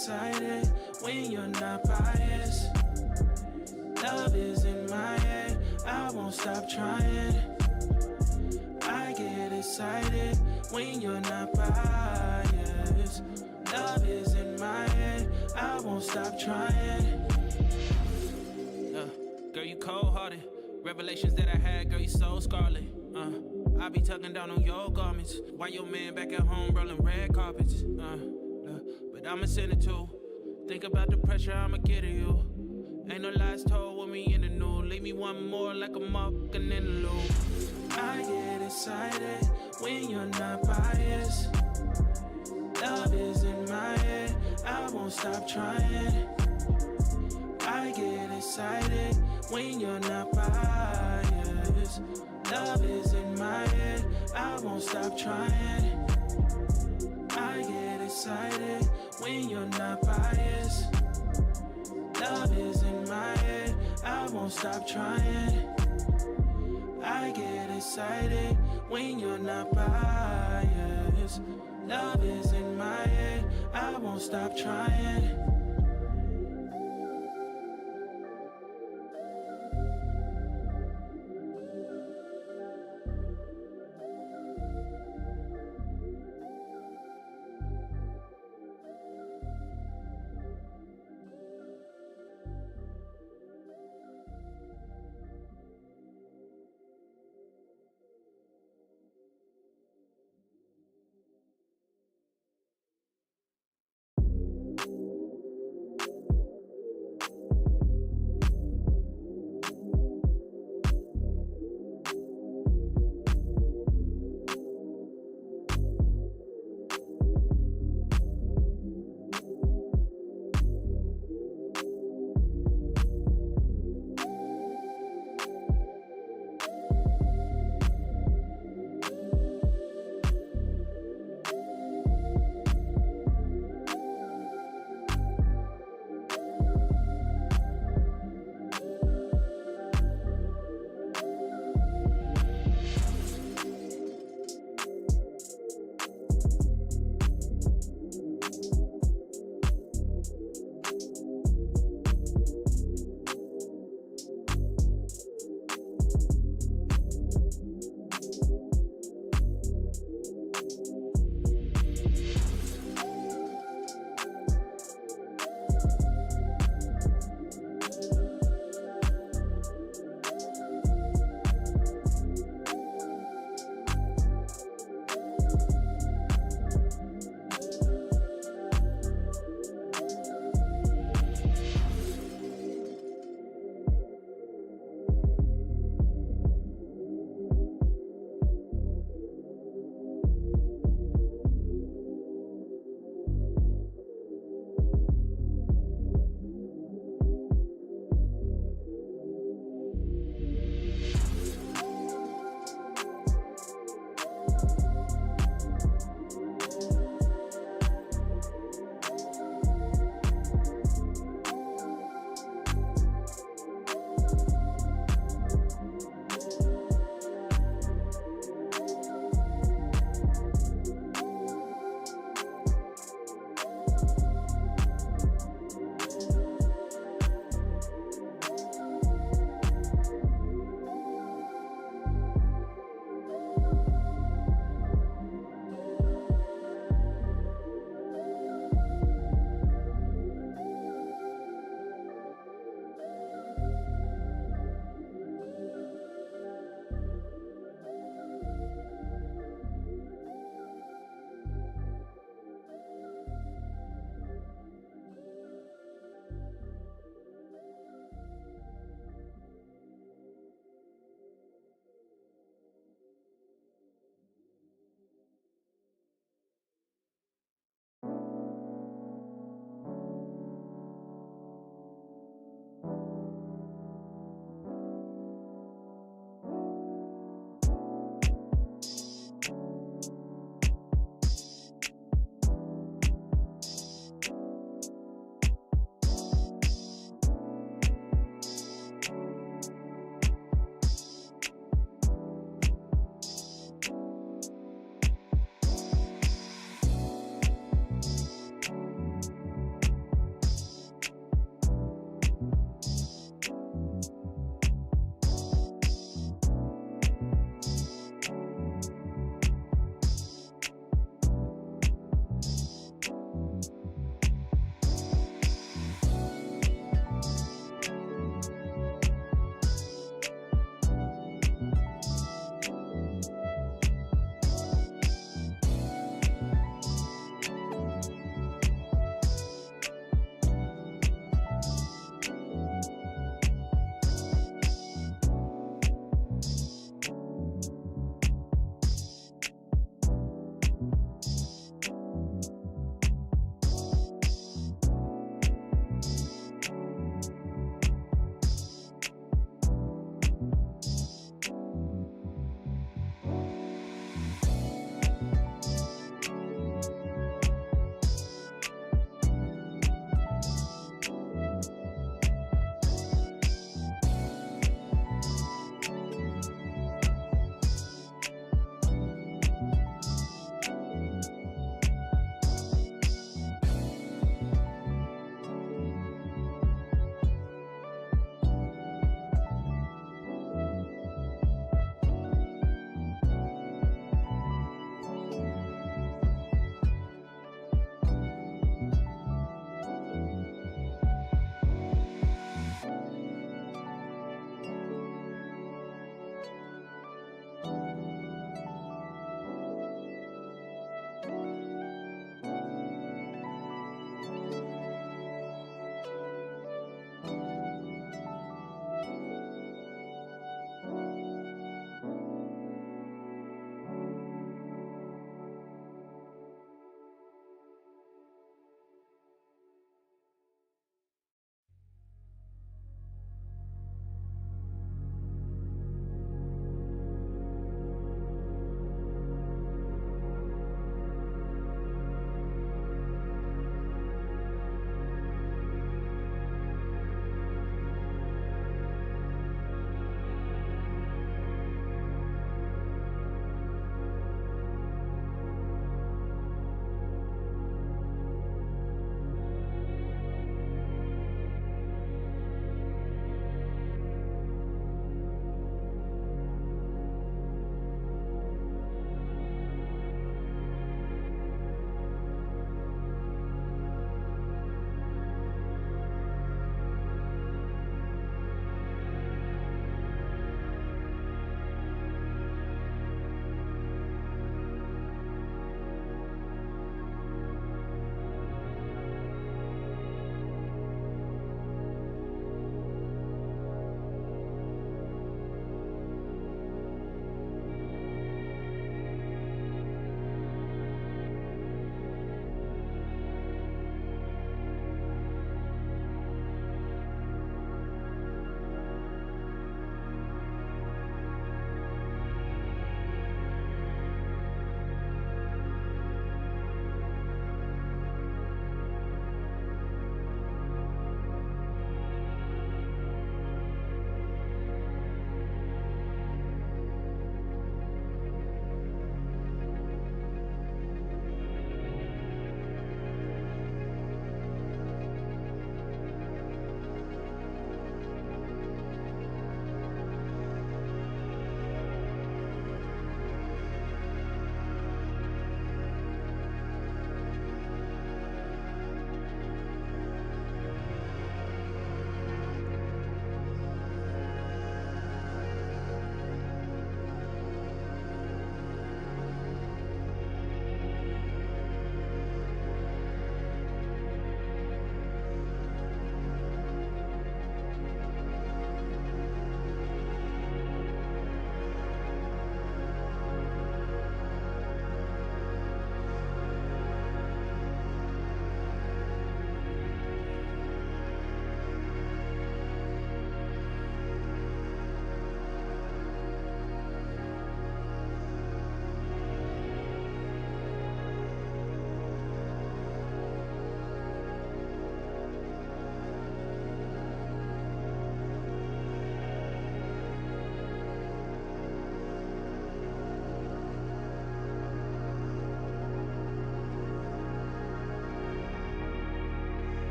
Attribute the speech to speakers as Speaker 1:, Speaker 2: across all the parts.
Speaker 1: excited when you're not biased. Love is in my head, I won't stop trying. I get excited when you're not biased. Love is in my head, I won't stop trying.
Speaker 2: Girl, you cold-hearted. Revelations that I had, girl, you so scarlet. I be tucking down on your garments while your man back at home rolling red carpets. But I'ma send it too. Think about the pressure I'ma get at you. Ain't no lies told with me in the nude. Leave me one more like a motherfucking interlude.
Speaker 1: I get excited when you're not biased. Love is in my head, I won't stop trying. I get excited when you're not biased. Love is in my head, I won't stop trying. I get excited when you're not biased. Love is in my head, I won't stop trying. I get excited when you're not biased. Love is in my head, I won't stop trying.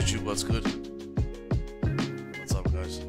Speaker 3: YouTube, what's good? What's up, guys?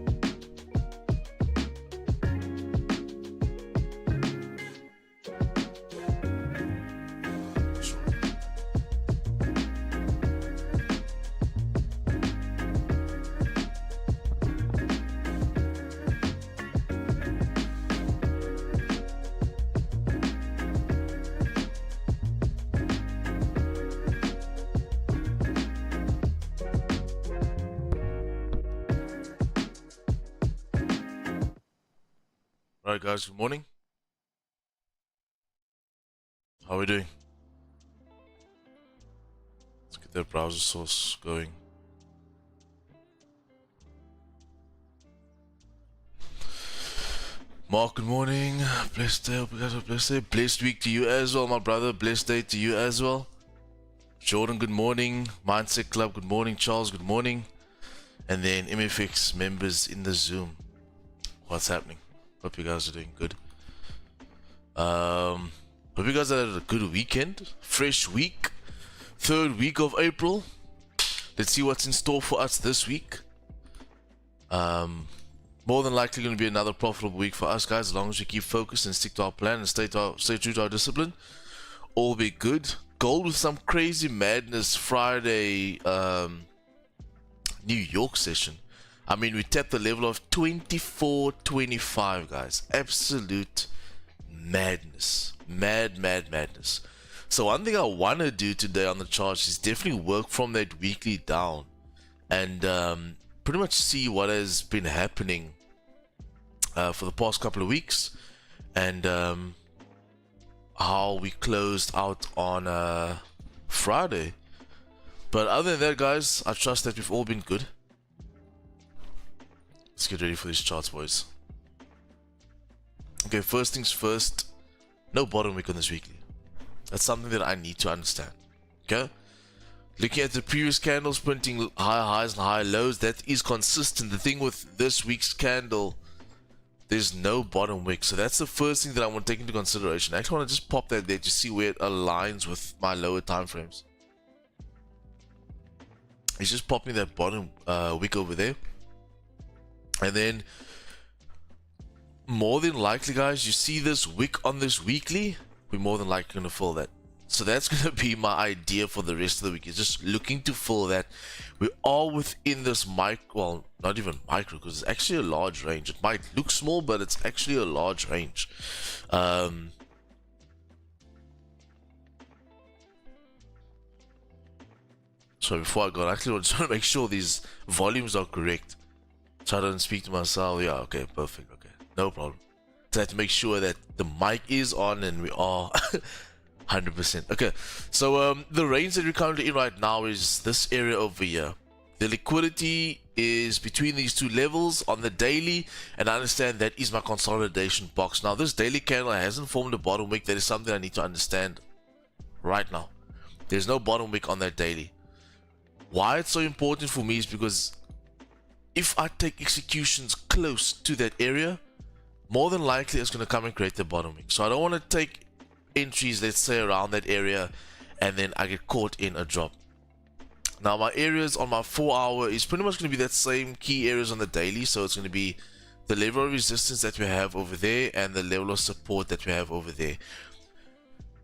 Speaker 3: Alright guys, good morning. How are we doing? Let's get that browser source going. Mark, good morning. Blessed day, hope you guys have a blessed day. Blessed week to you as well, my brother. Blessed day to you as well. Jordan, good morning. Mindset Club, good morning. Charles, good morning. And then MFX members in the Zoom. What's happening? Hope you guys are doing good. Hope you guys had a good weekend. Fresh week. 3rd week of April. Let's see what's in store for us this week. More than likely going to be another profitable week for us, guys. As long as we keep focused and stick to our plan and stay true to our discipline, all be good. Gold with some crazy madness Friday New York session. I mean, we tapped the level of 24.25, guys. Absolute madness. Madness. So one thing I want to do today on the charts is definitely work from that weekly down and pretty much see what has been happening for the past couple of weeks and how we closed out on Friday. But other than that, guys, I trust that we've all been good. Let's get ready for these charts, boys. Okay, first things first, no bottom wick on this weekly. That's something that I need to understand. Okay, looking at the previous candles printing high highs and high lows, that is consistent. The thing with this week's candle, there's no bottom wick, so that's the first thing that I want to take into consideration. I actually want to just pop that there to see where it aligns with my lower time frames. It's just popping that bottom wick over there. And then, more than likely, guys, you see this wick on this weekly, we're more than likely going to fill that. So that's going to be my idea for the rest of the week. Is just looking to fill that. We're all within this well, not even micro, because it's actually a large range. It might look small, but it's actually a large range. So before I go, I actually want to make sure these volumes are correct. So I don't speak to myself. Yeah, okay, perfect. Okay, no problem. So I have to make sure that the mic is on and we are 100%. Okay, so the range that we're currently in right now is this area over here. The liquidity is between these two levels on the daily, and I understand that is my consolidation box. Now, this daily candle hasn't formed a bottom wick. That is something I need to understand right now. There's no bottom wick on that daily. Why it's so important for me is because if I take executions close to that area, more than likely it's going to come and create the bottom wick. So I don't want to take entries, let's say, around that area and then I get caught in a drop. Now my areas on my 4 hour is pretty much going to be that same key areas on the daily. So it's going to be the level of resistance that we have over there and the level of support that we have over there.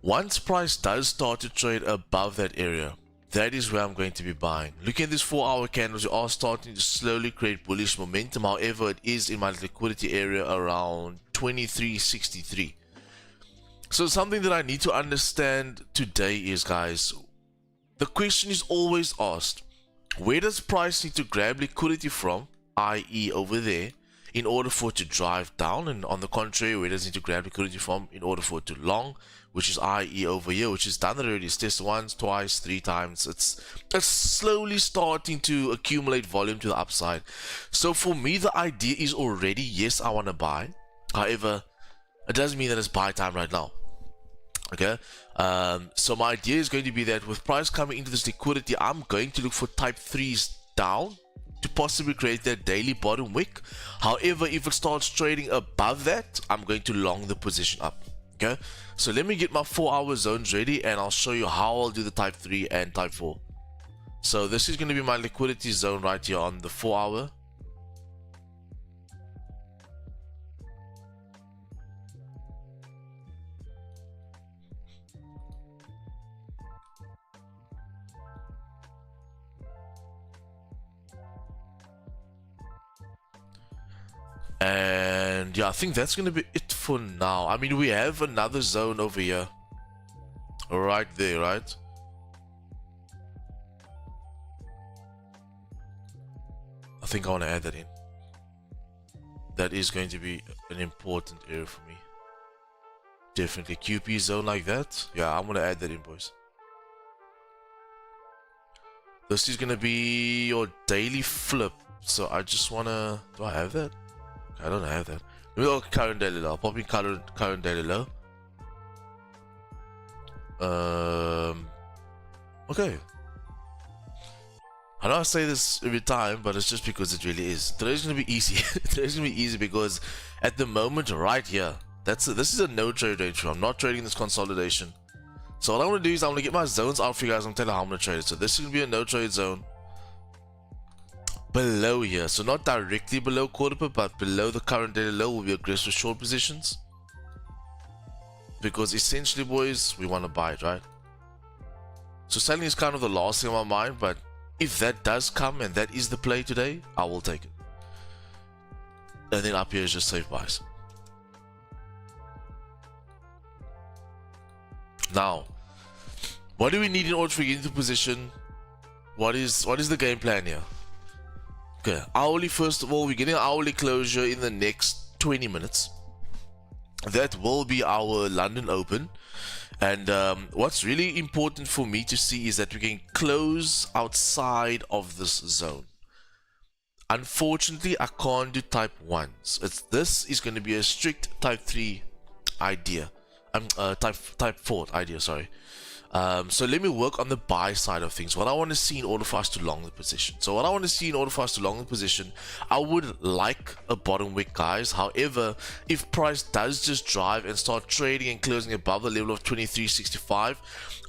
Speaker 3: Once price does start to trade above that area, that is where I'm going to be buying. Looking at these 4 hour candles, you are starting to slowly create bullish momentum. However, it is in my liquidity area around 23.63. So something that I need to understand today is, guys, the question is always asked, where does price need to grab liquidity from, i.e. over there, in order for it to drive down? And on the contrary, where does it need to grab liquidity from in order for it to long, which is i.e. over here, which is done already. It's tested once, twice, 3 times. It's slowly starting to accumulate volume to the upside. So for me, the idea is already, yes, I want to buy. However, it doesn't mean that it's buy time right now. Okay, so my idea is going to be that with price coming into this liquidity, I'm going to look for type 3s down to possibly create that daily bottom wick. However, if it starts trading above that, I'm going to long the position up. Okay, so let me get my 4 hour zones ready and I'll show you how I'll do the type 3 and type 4. So this is going to be my liquidity zone right here on the 4 hour. And yeah, I think that's going to be it for now. I mean, we have another zone over here. Right there, right? I think I want to add that in. That is going to be an important area for me. Definitely QP zone like that. Yeah, I'm going to add that in, boys. This is going to be your daily flip. So I just want to... Do I have that? I don't have that. Maybe I'll current daily low. I'll pop in current daily low. Okay. I know I say this every time, but it's just because it really is. Today's gonna be easy. Today's gonna be easy because at the moment, right here, this is a no trade range. I'm not trading this consolidation. So what I'm gonna do is I'm gonna get my zones out for you guys. I'm gonna tell you how I'm gonna trade it. So this is gonna be a no trade zone below here. So not directly below quarter pip, but below the current daily low will be aggressive short positions. Because essentially, boys, we want to buy it, right? So selling is kind of the last thing on my mind, but if that does come and that is the play today, I will take it. And then up here is just safe buys. Now, what do we need in order to get into position? What is the game plan here? Okay, hourly, first of all, we're getting an hourly closure in the next 20 minutes. That will be our London Open. And what's really important for me to see is that we can close outside of this zone. Unfortunately, I can't do type 1s. This is going to be a strict type 3 idea. Type 4 idea, sorry. So let me work on the buy side of things. What I want to see in order for us to long the position. So what I want to see in order for us to long the position, I would like a bottom wick, guys. However, if price does just drive and start trading and closing above the level of 23.65,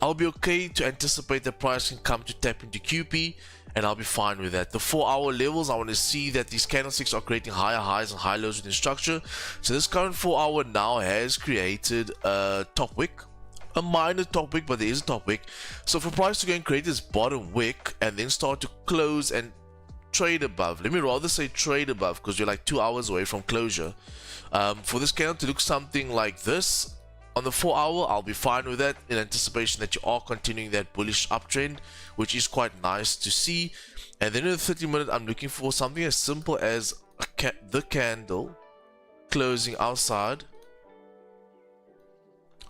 Speaker 3: I'll be okay to anticipate that price can come to tap into QP, and I'll be fine with that. The 4 hour levels, I want to see that these candlesticks are creating higher highs and high lows within structure. So this current 4 hour now has created a top wick. A minor top wick, but there is a top wick. So for price to go and create this bottom wick and then start to close and trade above, let me rather say trade above, because you're like 2 hours away from closure. For this candle to look something like this on the 4 hour, I'll be fine with that, in anticipation that you are continuing that bullish uptrend, which is quite nice to see. And then in the 30 minute, I'm looking for something as simple as the candle closing outside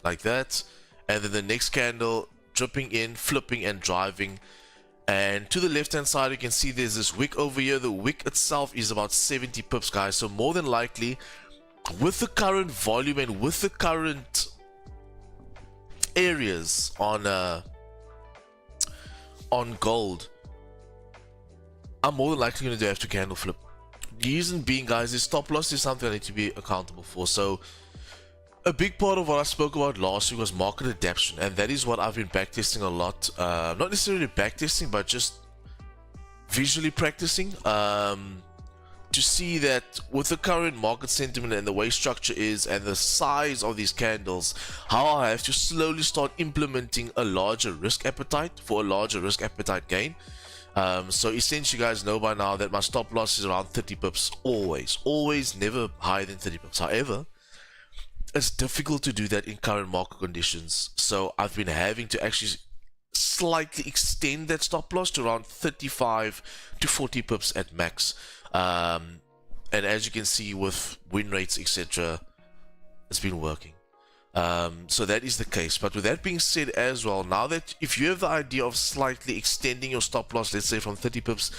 Speaker 3: like that, and then the next candle dripping in, flipping and driving. And to the left hand side, you can see there's this wick over here. The wick itself is about 70 pips, guys. So more than likely, with the current volume and with the current areas on gold, I'm more than likely going to have to candle flip. The reason being, guys, is stop loss is something I need to be accountable for. So a big part of what I spoke about last week was market adaptation, and that is what I've been backtesting a lot. Not necessarily backtesting, but just visually practicing to see that with the current market sentiment and the way structure is and the size of these candles, how I have to slowly start implementing a larger risk appetite for a larger risk appetite gain. So essentially, you guys know by now that my stop loss is around 30 pips, always, never higher than 30 pips. However, it's difficult to do that in current market conditions, so I've been having to actually slightly extend that stop loss to around 35 to 40 pips at max. And as you can see with win rates, etc., it's been working. So that is the case. But with that being said as well, now that if you have the idea of slightly extending your stop loss, let's say from 30 pips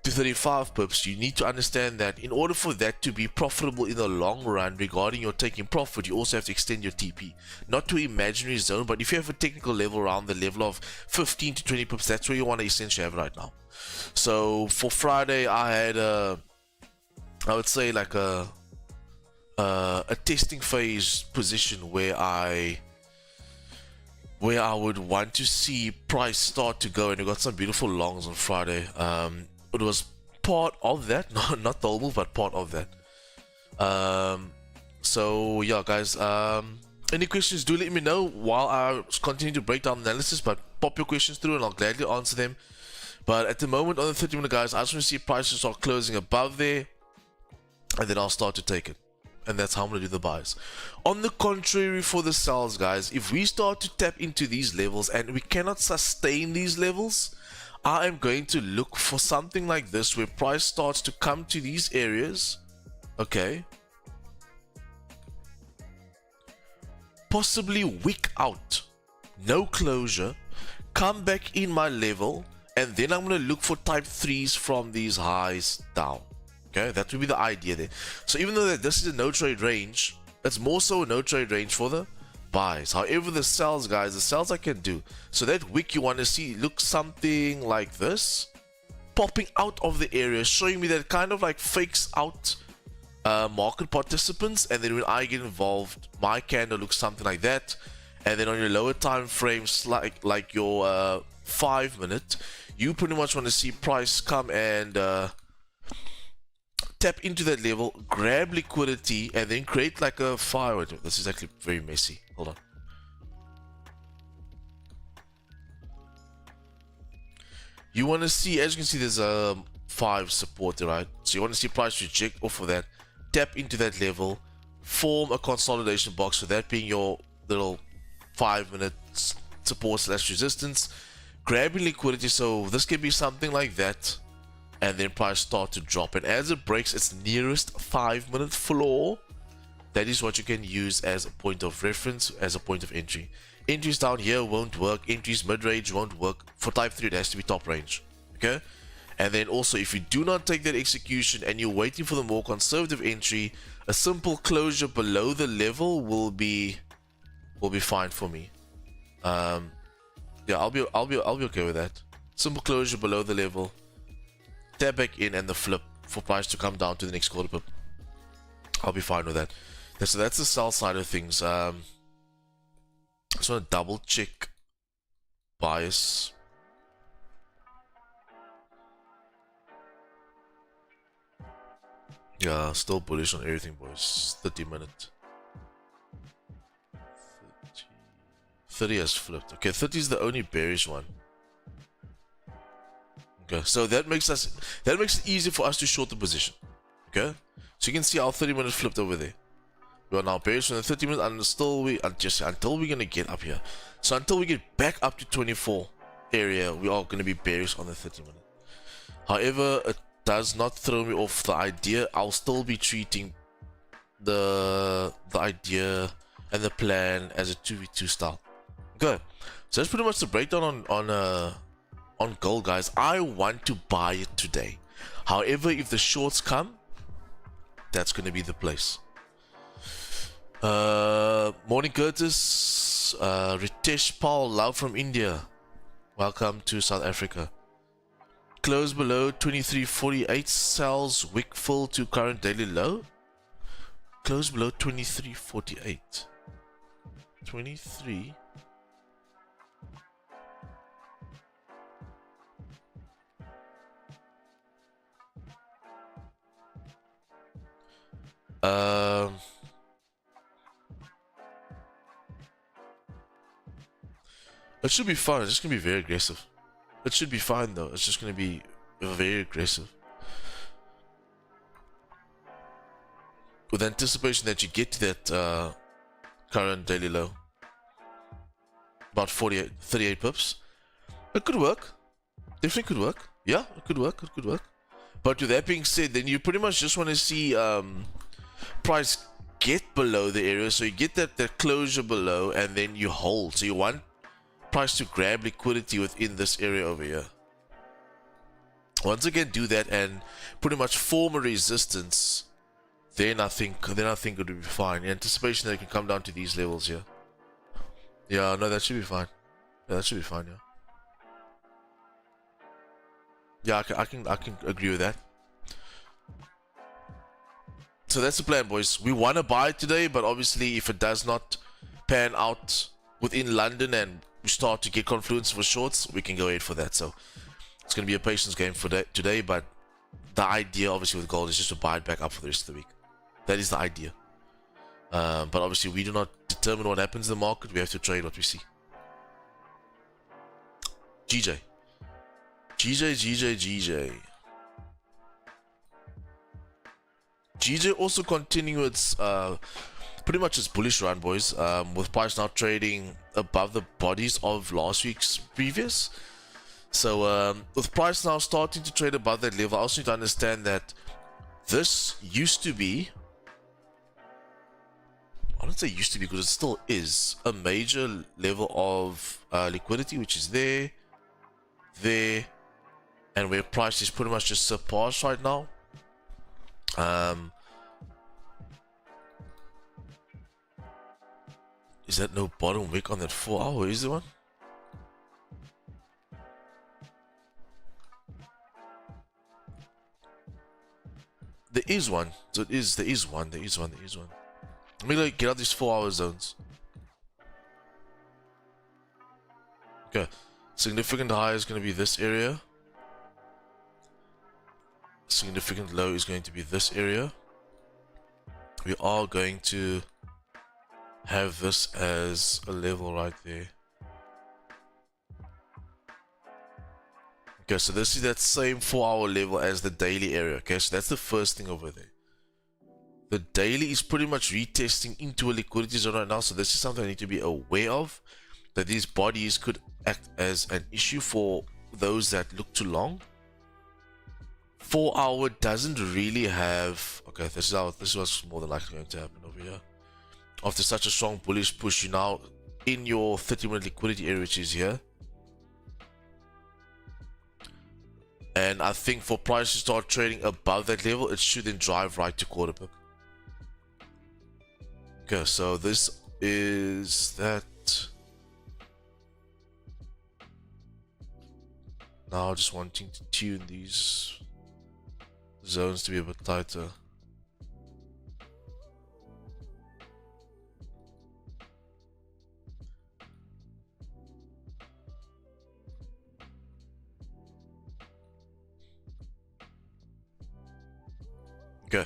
Speaker 3: to 35 pips, you need to understand that in order for that to be profitable in the long run regarding your taking profit, you also have to extend your TP, not to imaginary zone, but if you have a technical level around the level of 15 to 20 pips, that's where you want to essentially have right now. So for Friday, I had I would say like a testing phase position where I where I would want to see price start to go, and we got some beautiful longs on Friday. It was part of that, not the whole move, but part of that. So yeah, guys, any questions, do let me know while I continue to break down the analysis, but pop your questions through and I'll gladly answer them. But at the moment on the 30-minute, guys, I just want to see prices start closing above there, and then I'll start to take it. And that's how I'm going to do the buys. On the contrary, for the sells, guys, if we start to tap into these levels and we cannot sustain these levels, I am going to look for something like this where price starts to come to these areas. Okay. Possibly wick out. No closure. Come back in my level. And then I'm going to look for type 3s from these highs down. Okay, that would be the idea there. So even though this is a no trade range, it's more so a no trade range for the buys. However, the sells, guys, the sells I can do. So that wick you want to see looks something like this, popping out of the area, showing me that it kind of like fakes out market participants, and then when I get involved, my candle looks something like that. And then on your lower time frames, like your 5 minute, you pretty much want to see price come and tap into that level, grab liquidity, and then create like a fire. This is actually very messy. Hold on. You want to see, as you can see, there's a 5 support there, right? So you want to see price reject off of that, tap into that level, form a consolidation box, so that being your little 5 minute support / resistance, grabbing liquidity. So this can be something like that. And then price start to drop, and as it breaks its nearest 5 minute floor, that is what you can use as a point of reference, as a point of entry. Entries down here won't work, entries mid-range won't work. For type 3 it has to be top range. Okay, and then also if you do not take that execution and you're waiting for the more conservative entry, a simple closure below the level will be fine for me. Yeah, I'll be okay with that. Simple closure below the level, tap back in, and the flip for price to come down to the next quarter pip. I'll be fine with that. So that's the sell side of things. I just want to double check bias. Yeah, still bullish on everything, boys. 30 minute. 30 has flipped. Okay, 30 is the only bearish one. Okay, so that makes it easy for us to short the position. Okay, so you can see our 30 minutes flipped over there. We are now bearish on the 30 minutes until we're gonna get up here. So until we get back up to 24 area, we are gonna be bearish on the 30 minute. However, it does not throw me off the idea. I'll still be treating the idea and the plan as a 2v2 style. Okay, so that's pretty much the breakdown on gold, guys. I want to buy it today. However, if the shorts come, that's going to be the place. Morning, Curtis. Ritesh Paul, love from India. Welcome to South Africa. Close below 23.48. Sells wick full to current daily low. Close below 23.48. 23. It should be fine. It's just gonna be very aggressive. It should be fine though. It's just gonna be very aggressive, with anticipation that you get to that current daily low, about 38 pips. It could work. Definitely could work. Yeah, it could work. It could work. But with that being said, then you pretty much just want to see price get below the area, so you get that closure below, and then you hold. So you want price to grab liquidity within this area over here. Once again, do that and pretty much form a resistance. Then I think it will be fine. In anticipation that it can come down to these levels here. Yeah, no, that should be fine. Yeah, that should be fine. Yeah, I can agree with that. So that's the plan, boys. We want to buy it today, but obviously if it does not pan out within London and we start to get confluence for shorts, we can go ahead for that. So it's going to be a patience game for today, but the idea obviously with gold is just to buy it back up for the rest of the week. That is the idea. But obviously we do not determine what happens in the market. We have to trade what we see. GJ. GJ also continue its pretty much its bullish run, boys, with price now trading above the bodies of last week's previous. So with price now starting to trade above that level, I also need to understand that this used to be, I don't say used to be because it still is a major level of liquidity, which is there, and where price is pretty much just surpassed right now. Is that no bottom wick on that 4 hour? Is there one? There is one. So there is one. Let me like get out these 4 hour zones. Okay. Significant high is going to be this area. Significant low is going to be this area. We are going to have this as a level right there. Okay, so this is that same 4 hour level as the daily area. Okay, so that's the first thing over there. The daily is pretty much retesting into a liquidity zone right now, so this is something I need to be aware of, that these bodies could act as an issue for those that look too long. 4 hour doesn't really have, okay, this is what's more than likely going to happen over here. After such a strong bullish push, you now in your 30-minute liquidity area, which is here. And I think for price to start trading above that level, it should then drive right to quarter pip. Okay, so this is that. Now just wanting to tune these zones to be a bit tighter. Okay,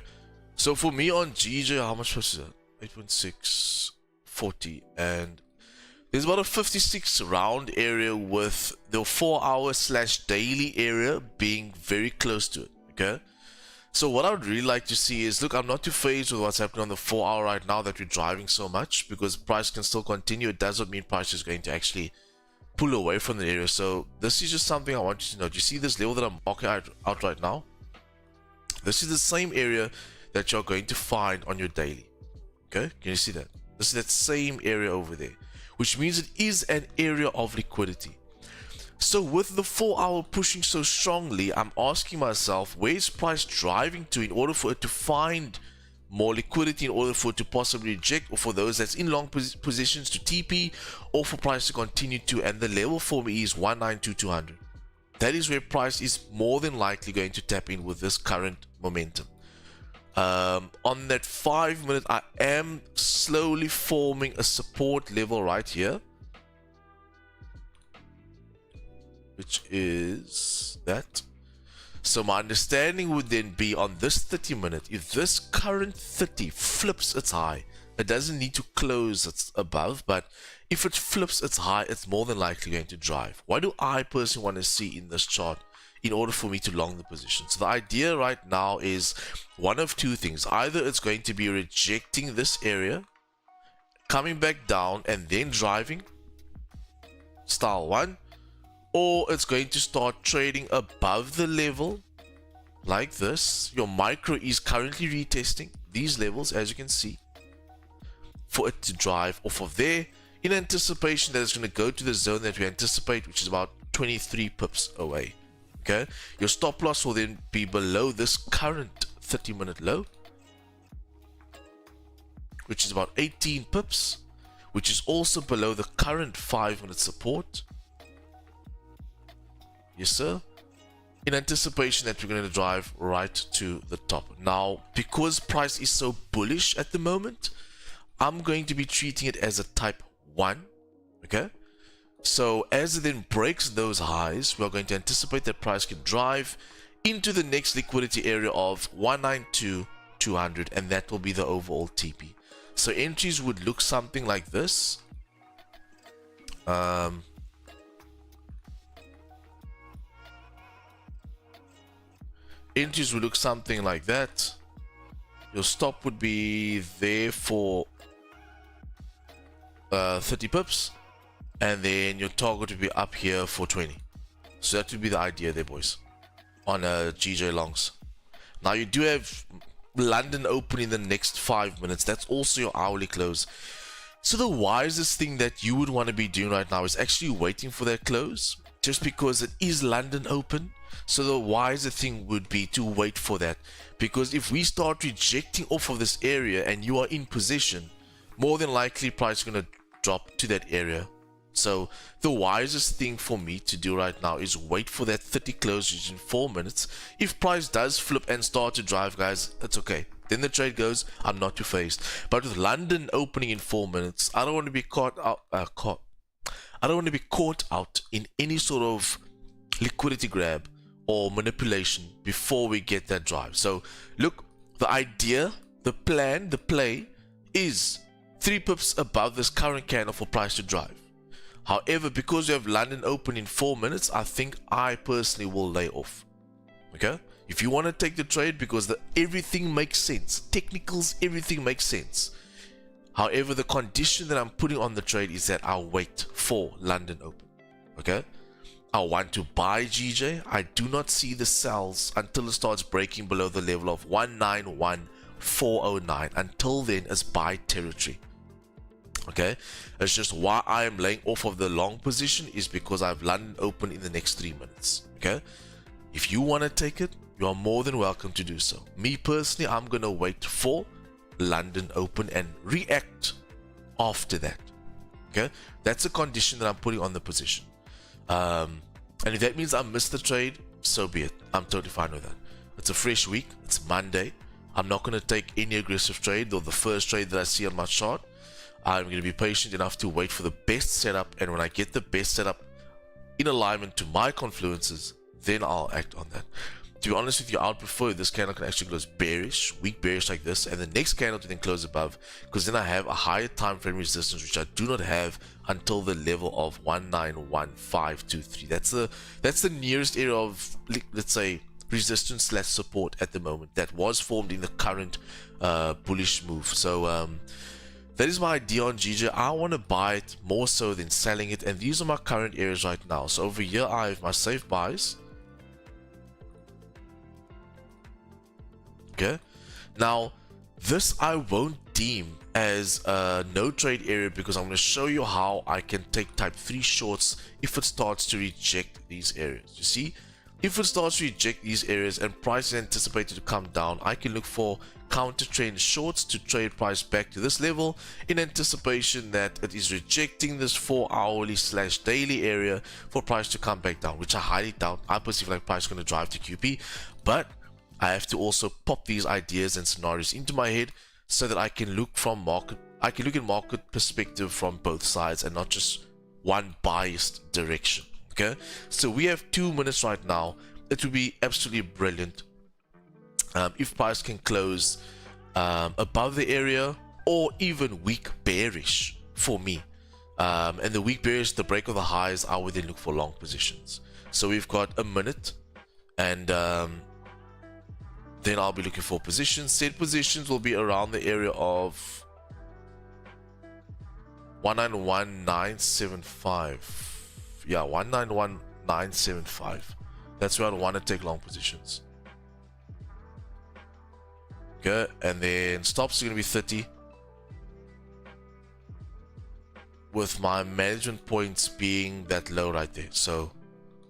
Speaker 3: so for me on GJ, how much was that? 8.6, 40, and there's about a 56 round area with the 4 hour / daily area being very close to it. Okay, so what I would really like to see is, look, I'm not too phased with what's happening on the 4 hour right now that we're driving so much, because price can still continue. It doesn't mean price is going to actually pull away from the area. So this is just something I want you to know. Do you see this level that I'm marking out right now? This is the same area that you're going to find on your daily. Okay, can you see that? This is that same area over there, which means it is an area of liquidity. So with the 4 hour pushing so strongly, I'm asking myself, where's price driving to in order for it to find more liquidity, in order for it to possibly reject, or for those that's in long positions to TP, or for price to continue to, and the level for me is 192,200. That is where price is more than likely going to tap in with this current momentum. On that 5 minute, I am slowly forming a support level right here, which is that. So my understanding would then be on this 30 minute, if this current 30 flips its high, it doesn't need to close its above, but if it flips its high, it's more than likely going to drive. What do I personally want to see in this chart in order for me to long the position? So the idea right now is one of two things. Either it's going to be rejecting this area, coming back down, and then driving, style one, or it's going to start trading above the level like this. Your micro is currently retesting these levels, as you can see, for it to drive off of there in anticipation that it's going to go to the zone that we anticipate, which is about 23 pips away. Okay, your stop loss will then be below this current 30-minute low, which is about 18 pips, which is also below the current 5-minute support. Yes, sir. In anticipation that we're going to drive right to the top. Now, because price is so bullish at the moment, I'm going to be treating it as a type 1 Okay, so as it then breaks those highs, we are going to anticipate that price can drive into the next liquidity area of 192,200, and that will be the overall TP. So entries would look something like this. Entries would look something like that. Your stop would be there for 30 pips, and then your target would be up here for 20. So that would be the idea there, boys, on GJ longs. Now you do have London open in the next 5 minutes. That's also your hourly close. So the wisest thing that you would want to be doing right now is actually waiting for that close, just because it is London open. So the wiser thing would be to wait for that, because if we start rejecting off of this area and you are in position, more than likely price is going to drop to that area. So the wisest thing for me to do right now is wait for that 30 close in 4 minutes. If price does flip and start to drive, guys, that's okay. Then the trade goes, I'm not too phased. But with London opening in 4 minutes, I don't want to be caught out. I don't want to be caught out in any sort of liquidity grab or manipulation before we get that drive. So look, the idea, the plan, the play is 3 pips above this current candle for price to drive. However, because we have London open in 4 minutes, I think I personally will lay off. Okay, if you want to take the trade, because everything makes sense, technicals, everything makes sense. However, the condition that I'm putting on the trade is that I'll wait for London open. Okay, I want to buy GJ. I do not see the sells until it starts breaking below the level of 191,409. Until then, it's buy territory. Okay, it's just why I am laying off of the long position is because I have London open in the next 3 minutes. Okay, if you want to take it, you are more than welcome to do so. Me personally, I'm gonna wait for London open and react after that. Okay, that's a condition that I'm putting on the position. And if that means I missed the trade, so be it. I'm totally fine with that. It's a fresh week. It's Monday. I'm not going to take any aggressive trade or the first trade that I see on my chart. I'm going to be patient enough to wait for the best setup, and when I get the best setup in alignment to my confluences, then I'll act on that. To be honest with you, I would prefer this candle can actually close bearish, weak bearish like this, and the next candle to then close above, because then I have a higher time frame resistance, which I do not have until the level of 191523. That's the nearest area of, let's say, resistance / support at the moment that was formed in the current bullish move. So that is my idea on GJ. I want to buy it more so than selling it, and these are my current areas right now. So over here I have my safe buys. Okay, now this I won't deem as a no trade area, because I'm going to show you how I can take type 3 shorts if it starts to reject these areas. You see, if it starts to reject these areas and price is anticipated to come down, I can look for counter trend shorts to trade price back to this level in anticipation that it is rejecting this 4 hourly / daily area for price to come back down, which I highly doubt. I perceive like price is going to drive to QP, but I have to also pop these ideas and scenarios into my head so that I can look from market. I can look at market perspective from both sides and not just one biased direction. Okay, so we have 2 minutes right now. It would be absolutely brilliant if price can close above the area, or even weak bearish for me. And the weak bearish, the break of the highs, I would then look for long positions. So we've got a minute, and then I'll be looking for positions. Said positions will be around the area of 191975. Yeah, 191975. That's where I want to take long positions. Okay, and then stops are going to be 30, with my management points being that low right there. So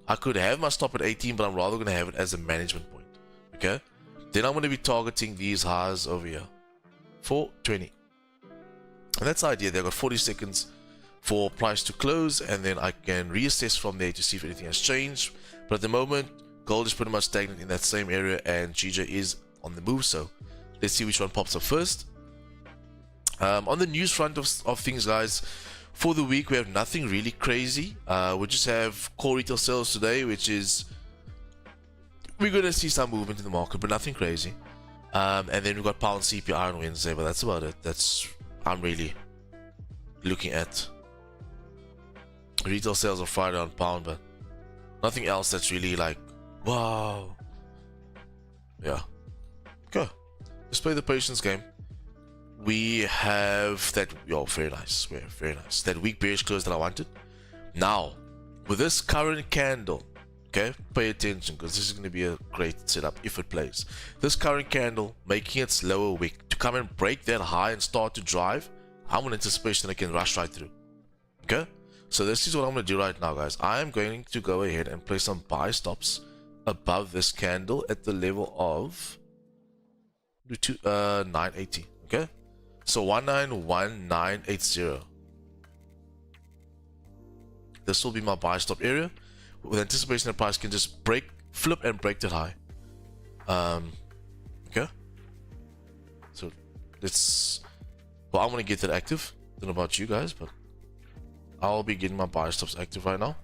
Speaker 3: I could have my stop at 18, but I'm rather going to have it as a management point. Okay, then I'm going to be targeting these highs over here for 20, and that's the idea. They've got 40 seconds for price to close, and then I can reassess from there to see if anything has changed. But at the moment, gold is pretty much stagnant in that same area, and GJ is on the move. So let's see which one pops up first. On the news front of things, guys, For the week, we have nothing really crazy. We just have core retail sales today, which is we're gonna see some movement in the market, but nothing crazy. And then we've got pound CPI on Wednesday, but that's about it. That's I'm really looking at retail sales on Friday on pound, but nothing else that's really like wow. Yeah. Okay. Let's play the patience game. We have that. Oh, very nice. Very nice. That weak bearish close that I wanted. Now, with this current candle, okay, pay attention because this is going to be a great setup if it plays. This current candle making its lower wick to come and break that high and start to drive. I'm in anticipation that I can rush right through. Okay, so this is what I'm going to do right now, guys. I am going to go ahead and place some buy stops above this candle at the level of 980. Okay, so 191980. This will be my buy stop area with anticipation that price can just flip and break that high. Okay, so let's well, I'm gonna get that active. Don't know about you guys, but I'll be getting my buy stops active right now.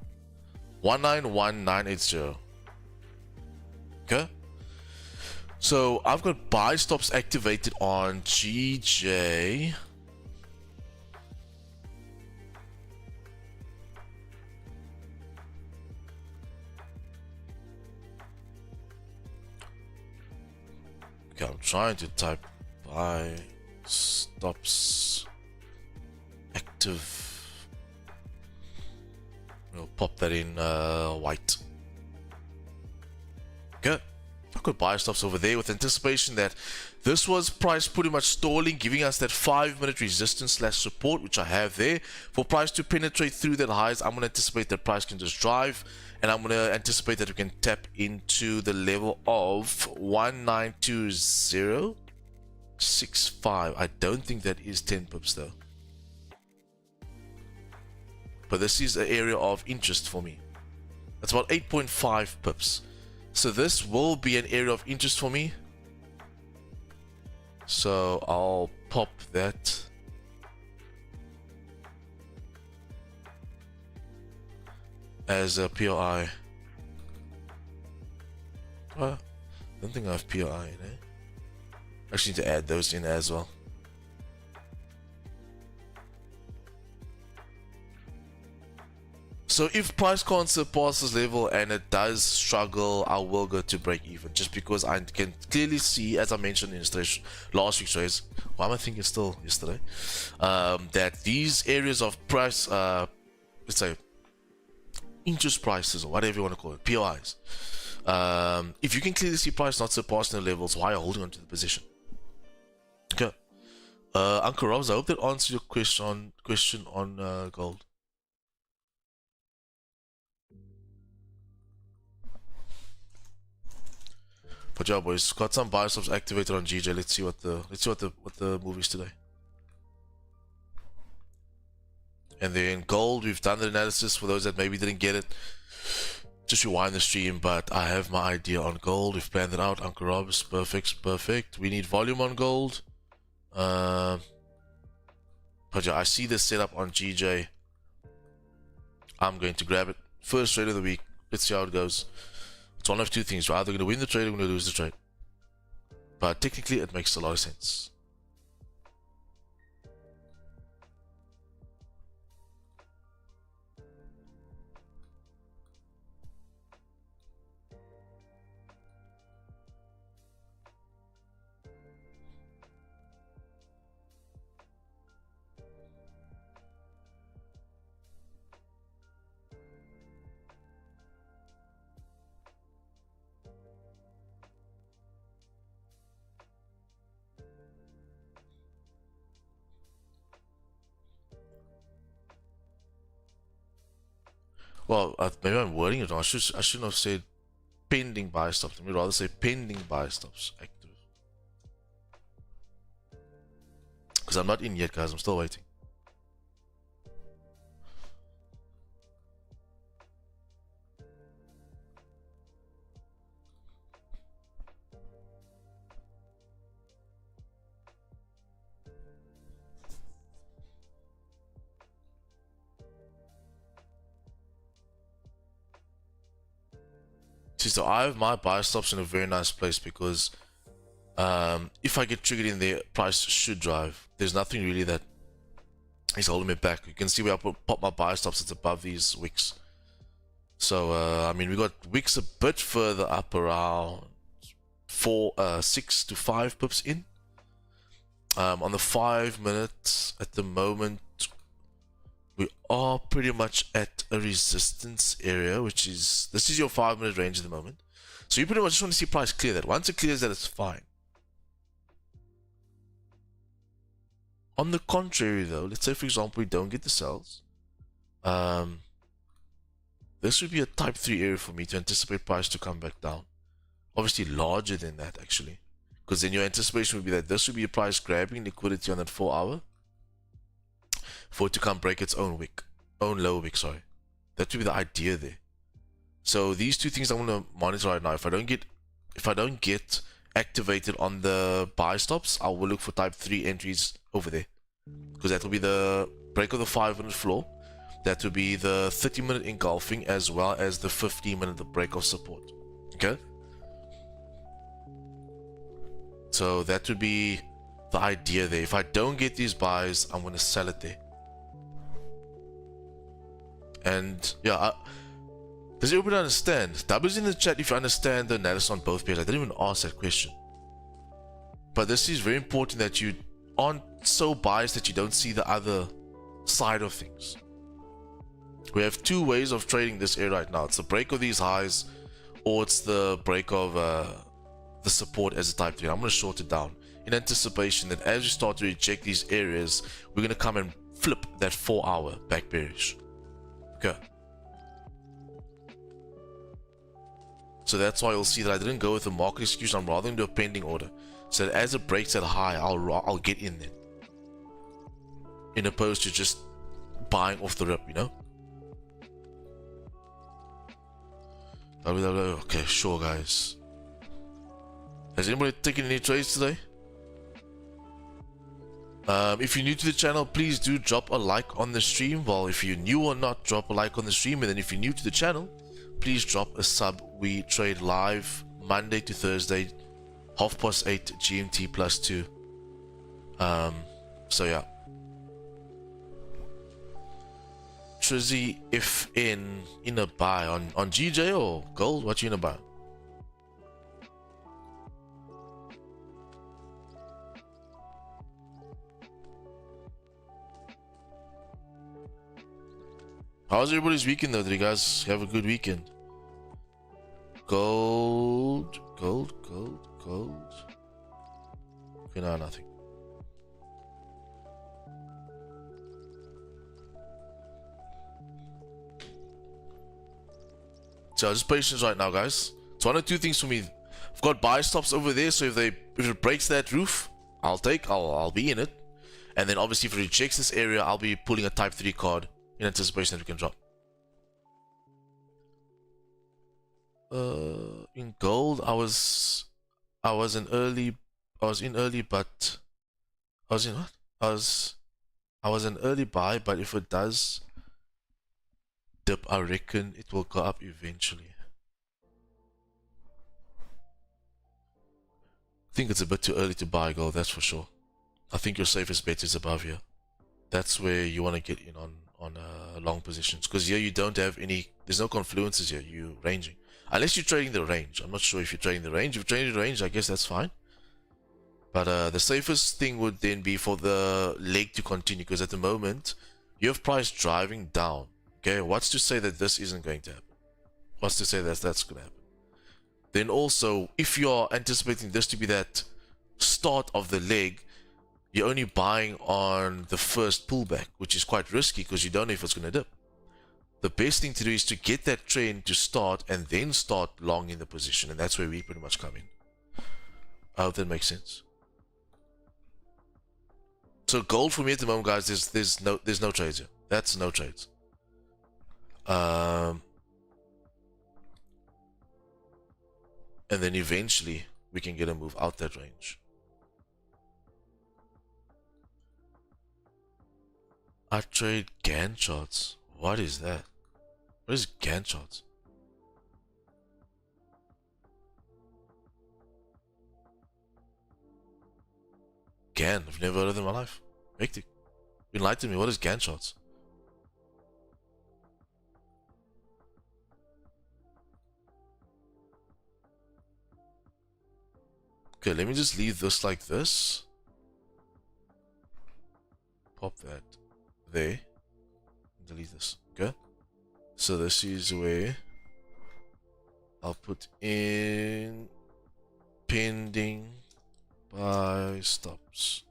Speaker 3: 191980. Okay, so I've got buy stops activated on GJ. Okay, I'm trying to type buy stops active. We'll pop that in white. Okay, I've got buy stops over there with anticipation that this was price pretty much stalling, giving us that 5-minute resistance slash support, which I have there. For price to penetrate through that highs, I'm going to anticipate that price can just drive, and I'm going to anticipate that we can tap into the level of 192065. I don't think that is 10 pips though, but this is an area of interest for me. That's about 8.5 pips. So this will be an area of interest for me. So I'll pop that. As a POI. I don't think I have POI in it. I actually need to add those in as well. So if price can't surpass this level and it does struggle, I will go to break even, just because I can clearly see, as I mentioned in last week's trades, why am I thinking still yesterday, that these areas of price, let's say interest prices or whatever you want to call it, POIs, if you can clearly see price not surpassing the levels, why are you holding on to the position? Okay, Uncle Robs, I hope that answers your question on gold. But yeah, boys, got some buy stops activated on GJ. Let's see what the movie's today. And then gold, we've done the analysis for those that maybe didn't get it. Just rewind the stream, but I have my idea on gold. We've planned it out. Uncle Rob's perfect. We need volume on gold. But yeah, I see this setup on GJ. I'm going to grab it. First trade of the week. Let's see how it goes. It's one of two things. We're either going to win the trade or we're going to lose the trade. But technically, it makes a lot of sense. Well, maybe I'm wording it wrong. I shouldn't have said pending buy stops. Let me rather say pending buy stops active. Because I'm not in yet, guys. I'm still waiting. See, so I have my buy stops in a very nice place because if I get triggered in there, price should drive. There's nothing really that is holding me back. You can see where I pop my buy stops. It's above these wicks. So I mean, we got wicks a bit further up, around 6 to 5 pips in. On the 5 minutes at the moment, we are pretty much at a resistance area, which is, this is your 5 minute range at the moment. So you pretty much just want to see price clear that. Once it clears that, it's fine. On the contrary though, let's say for example we don't get the sells. This would be a type 3 area for me to anticipate price to come back down. Obviously larger than that actually. Because then your anticipation would be that this would be a price grabbing liquidity on that 4 hour for it to come break its own wick, own low wick, sorry. That would be the idea there. So these two things I'm gonna monitor right now. If I don't get activated on the buy stops, I will look for type 3 entries over there. Because that will be the break of the 5 minute floor. That will be the 30 minute engulfing as well as the 15 minute break of support. Okay? So that would be the idea there. If I don't get these buys, I'm gonna sell it there. And yeah, does everybody understand? W's in the chat if you understand the analysis on both pairs. I didn't even ask that question. But this is very important that you aren't so biased that you don't see the other side of things. We have two ways of trading this area right now. It's the break of these highs, or it's the break of the support as a type 3. I'm going to short it down in anticipation that as we start to reject these areas, we're going to come and flip that 4 hour back bearish. Okay. So that's why you'll see that I didn't go with a market execution. I'm rather going to do a pending order. So that as it breaks that high, I'll get in then. In opposed to just buying off the rip, you know? Okay, sure guys. Has anybody taken any trades today? If you're new to the channel, please do drop a like on the stream. Well, if you're new or not, drop a like on the stream. And then if you're new to the channel, please drop a sub. We trade live Monday to Thursday, 8:30 GMT +2. So yeah. Trizzy, if in a buy on GJ or gold, what you in a buy? How's everybody's weekend though? Did you guys have a good weekend? Gold. Okay, no, nothing. So just patience right now, guys. It's one of two things for me. I've got buy stops over there, so if it breaks that roof, I'll be in it. And then obviously if it rejects this area, I'll be pulling a type 3 card in anticipation that we can drop. In gold, I was in early, but I was in what? I was an early buy, but if it does dip, I reckon it will go up eventually. I think it's a bit too early to buy gold, that's for sure. I think your safest bet is above here. That's where you want to get in on long positions, because here you don't have any, there's no confluences here, you're ranging. Unless you're trading the range. I'm not sure if you're trading the range. If you're trading the range, I guess that's fine. But the safest thing would then be for the leg to continue, because at the moment, you have price driving down. Okay, what's to say that this isn't going to happen? What's to say that that's going to happen? Then also, if you're anticipating this to be that start of the leg, you're only buying on the first pullback, which is quite risky because you don't know if it's going to dip. The best thing to do is to get that trend to start and then start long in the position, and that's where we pretty much come in. I hope that makes sense. So gold for me at the moment, guys, there's no trades here. That's no trades. And then eventually we can get a move out that range. I trade Gantt charts. What is that? What is Gantt charts? GAN? I've never heard of them in my life. Hectic. Enlighten me. What is GAN charts? Okay, let me just leave this like this. Pop that there. Delete this. Okay. So this is where I'll put in pending buy stops.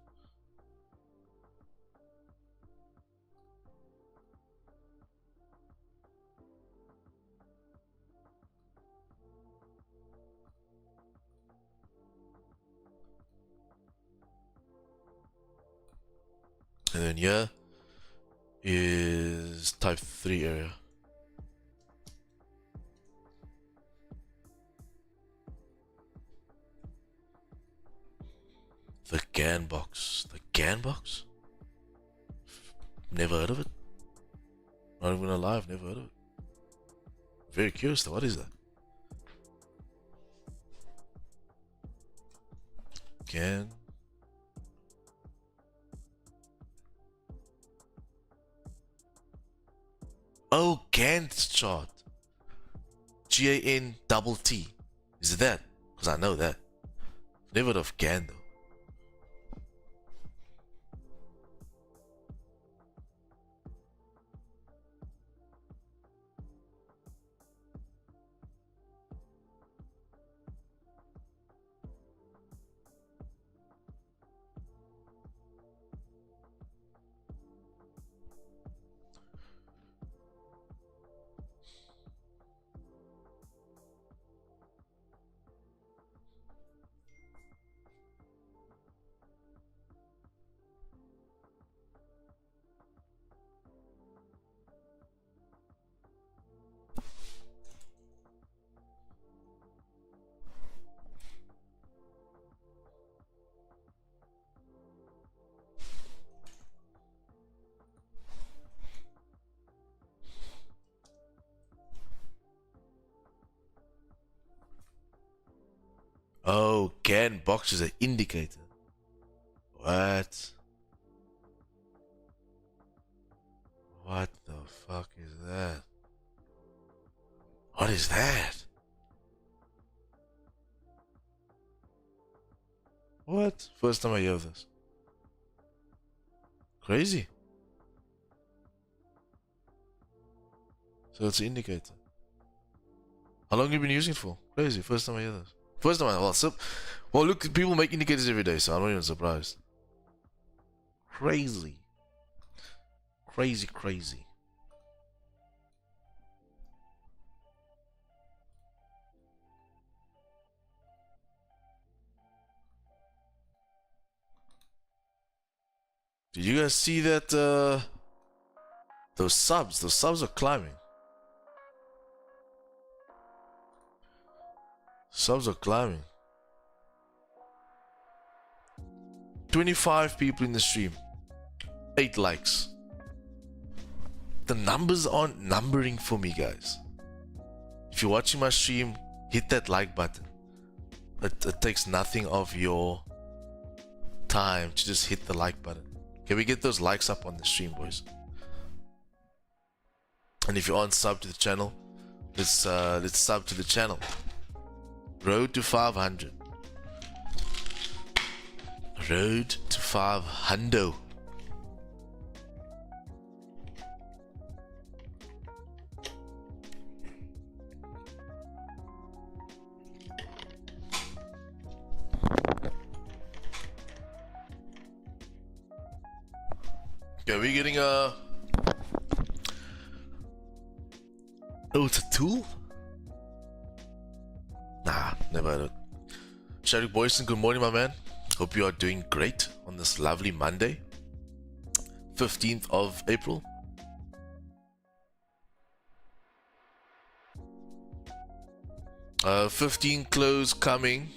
Speaker 3: And then here is type 3 area. The GAN box. The GAN box? Never heard of it. Not even alive, never heard of it. Very curious though, what is that? GAN. Oh, Gantt chart. GAN-T-T. Is it that? Because I know that. Never heard of GAN though. Oh, GAN box is an indicator. What? What the fuck is that? What is that? What? First time I hear of this. Crazy. So it's an indicator. How long have you been using it for? Crazy. First time I hear this. First time I well, look, people make indicators every day, so I'm not even surprised. Crazy. Crazy, crazy. Did you guys see that, those subs are climbing. Subs are climbing. 25 people in the stream. 8 likes. The numbers aren't numbering for me, guys. If you're watching my stream, hit that like button. It takes nothing of your time to just hit the like button. Can we get those likes up on the stream, boys? And if you aren't subbed to the channel, let's sub to the channel. Road to 500. Road to 500. Okay, we're getting a... Oh, it's a tool? Nah, never heard of it. Sharik Boyson, good morning, my man. Hope you are doing great on this lovely Monday, 15th of April. Uh, 15 close coming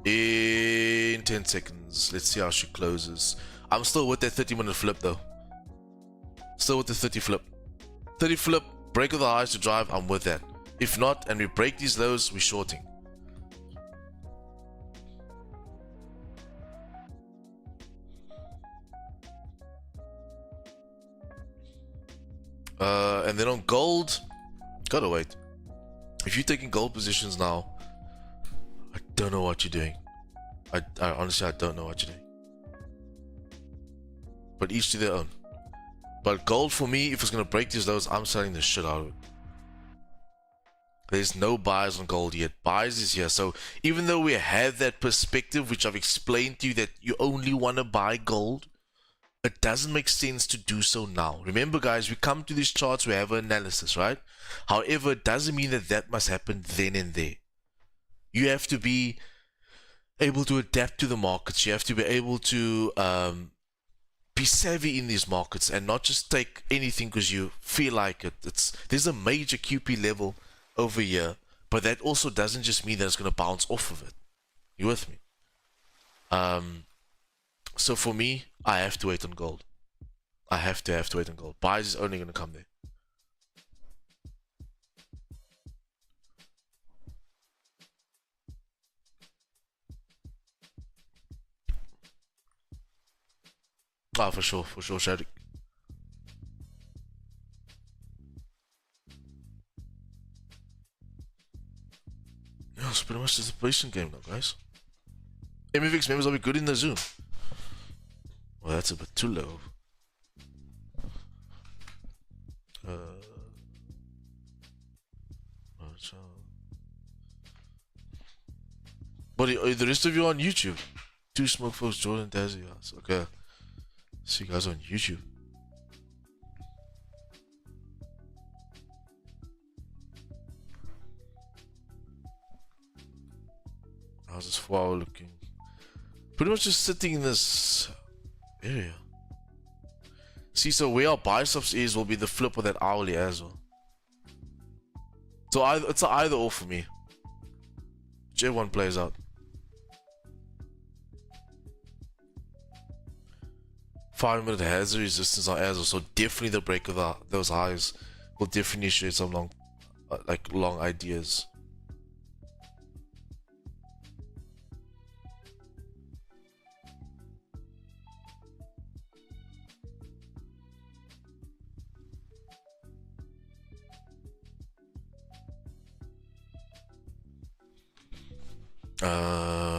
Speaker 3: in 10 seconds. Let's see how she closes. I'm still with that 30-minute flip though. Still with the 30 flip. 30 flip, break of the highs to drive, I'm with that. If not, and we break these lows, we're shorting. And then on gold, gotta wait. If you're taking gold positions now, I don't know what you're doing. I honestly, I don't know what you're doing. But each to their own. But gold for me, if it's gonna break these lows, I'm selling the shit out of it. There's no buys on gold yet. Buys is here. So even though we have that perspective, which I've explained to you, that you only want to buy gold, it doesn't make sense to do so now. Remember, guys, we come to these charts, we have an analysis, right? However, it doesn't mean that that must happen then and there. You have to be able to adapt to the markets. You have to be able to be savvy in these markets and not just take anything because you feel like it. There's a major QP level over here, but that also doesn't just mean that it's going to bounce off of it. You with me? So for me, I have to wait on gold. I have to wait on gold. Buys is only going to come there. Ah, for sure, Shadik. Yeah, it's pretty much just a patient game now, guys. MFX members will be good in the Zoom. Well, that's a bit too low. But the rest of you on YouTube? Two Smoke Folks, Jordan, Dazzy. Okay. See you guys on YouTube. How's this 4 hour looking? Pretty much just sitting in this area. See, so where our biceps is will be the flip of that hourly as well. So it's an either or for me. Whichever one plays out. 5-minute has a resistance on as well, so definitely the break of those highs will definitely share some long ideas.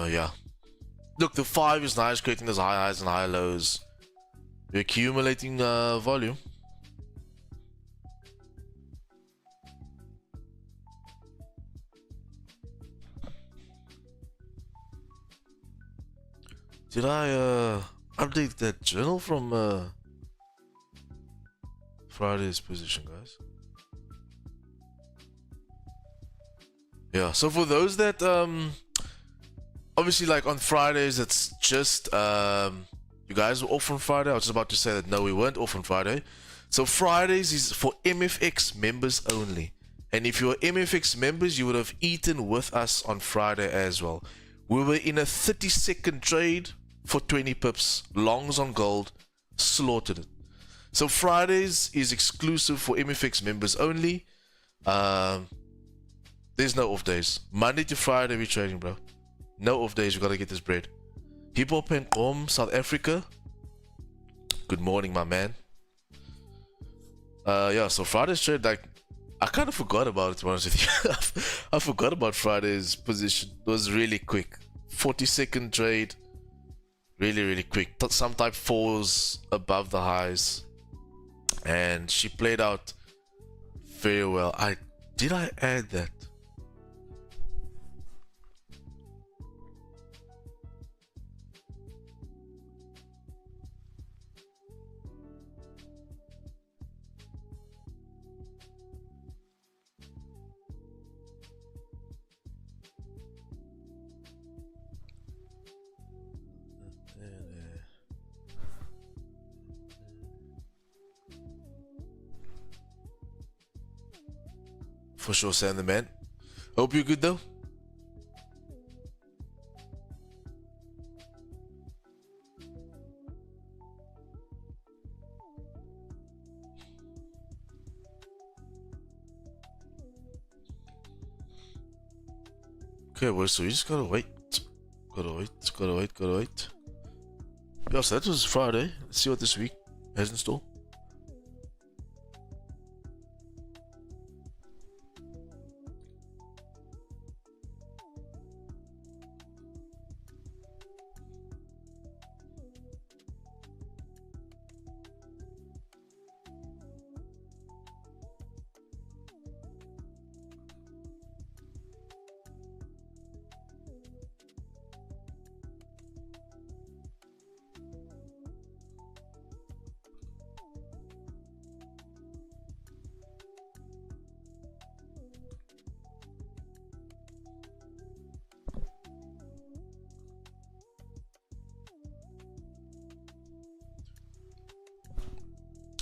Speaker 3: Yeah. Look, the 5 is nice, creating those high highs and high lows. We're accumulating volume. Did I update that journal from Friday's position, guys? Yeah, so for those that obviously, like on Fridays, it's just you guys were off on Friday. I was just about to say that no, we weren't off on Friday. So Fridays is for MFX members only. And if you were MFX members, you would have eaten with us on Friday as well. We were in a 30-second trade for 20 pips, longs on gold, slaughtered it. So Fridays is exclusive for MFX members only. There's no off days. Monday to Friday we're trading, bro. No off days. We gotta get this bread. Hip Hop and Om, South Africa. Good morning, my man. Yeah, so Friday's trade, like, I kind of forgot about it, to be honest with you. I forgot about Friday's position. It was really quick. 40-second trade. Really, really quick. Some type 4s above the highs. And she played out very well. Did I add that? For sure, Sam the man. Hope you're good though. Okay, well, so you just gotta wait. Gotta wait. Yeah, so that was Friday. Let's see what this week has in store.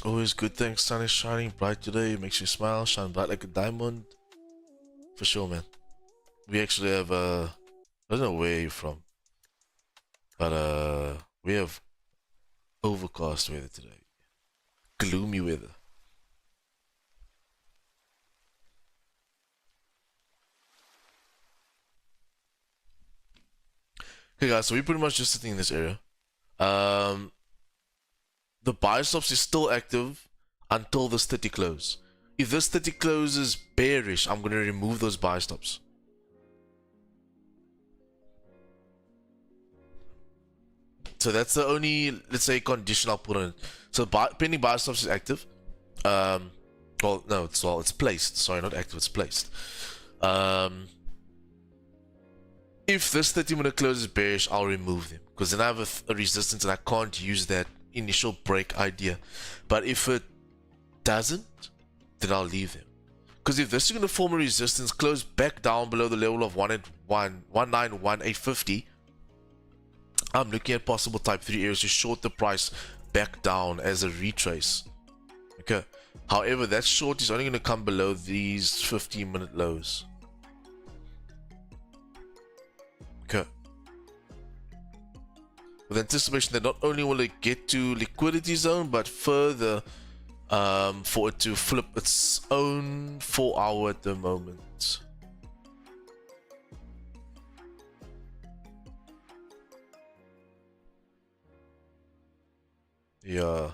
Speaker 3: Always good, thanks. Sun is shining bright today. Makes you smile, shine bright like a diamond. For sure, man. We actually have I don't know where you're from, but we have overcast weather today. Gloomy weather. Okay, guys, so we're pretty much just sitting in this area. The buy stops is still active until this 30 close. If this 30 closes bearish, I'm gonna remove those buy stops. So that's the only, let's say, condition I'll put on it. So pending buy stops is active. Well, no, it's placed. Sorry, not active. It's placed. If this 30-minute close is bearish, I'll remove them because then I have a resistance and I can't use that initial break idea. But if it doesn't, then I'll leave them. Because if this is going to form a resistance, close back down below the level of 191,850, I'm looking at possible type 3 areas to short the price back down as a retrace. Okay. However, that short is only going to come below these 15-minute lows. Okay. With anticipation that not only will it get to liquidity zone, but further for it to flip its own 4-hour at the moment. Yeah.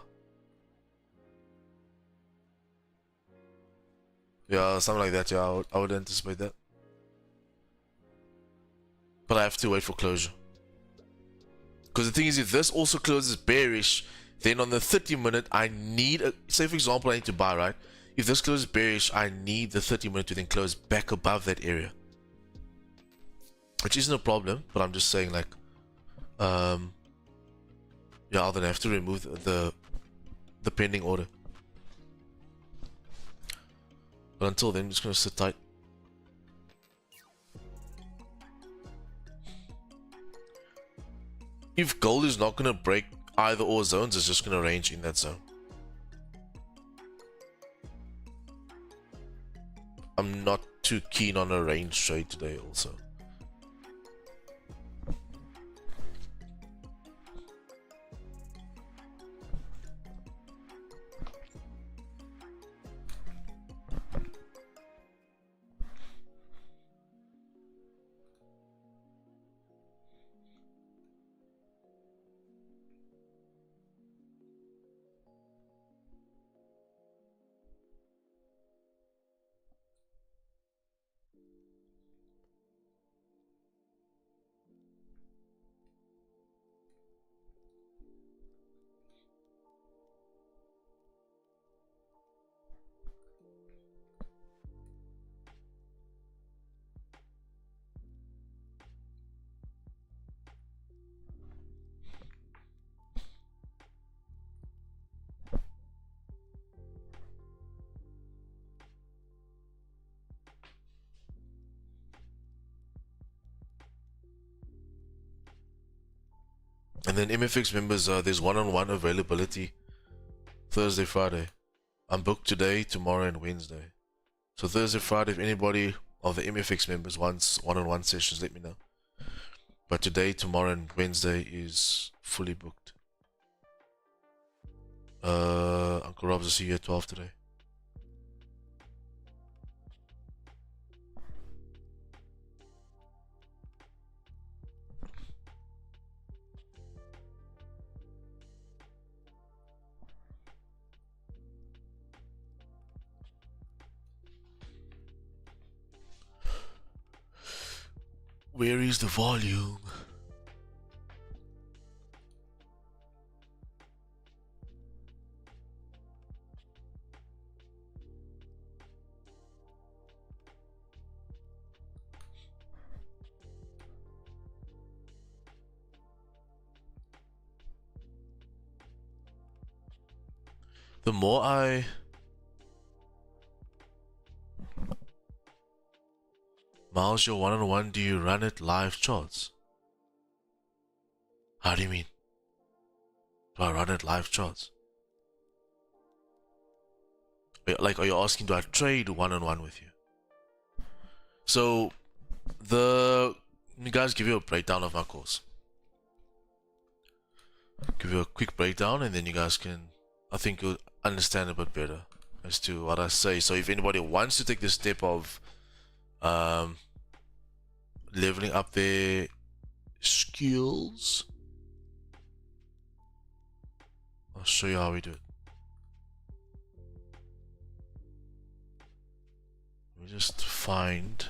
Speaker 3: Yeah, something like that. Yeah, I would anticipate that. But I have to wait for closure. Because the thing is, if this also closes bearish, then on the 30-minute, I need a, say for example, I need to buy, right? If this closes bearish, I need the 30-minute to then close back above that area. Which isn't a problem, but I'm just saying, like, yeah, I'll then have to remove the pending order. But until then, I'm just going to sit tight. If gold is not going to break either or zones, it's just going to range in that zone. I'm not too keen on a range trade today also. And then MFX members, there's one-on-one availability Thursday, Friday. I'm booked today, tomorrow, and Wednesday. So Thursday, Friday, if anybody of the MFX members wants one-on-one sessions, let me know. But today, tomorrow, and Wednesday is fully booked. Uncle Rob's will see you at 12 today. Where is the volume? The more I Miles, your one-on-one, do you run it live charts? How do you mean? Do I run it live charts? Like, are you asking, do I trade one-on-one with you? So, let me guys give you a breakdown of my course. Give you a quick breakdown, and then you guys can, I think you'll understand a bit better as to what I say. So if anybody wants to take the step of leveling up their skills, I'll show you how we do it. Let me just find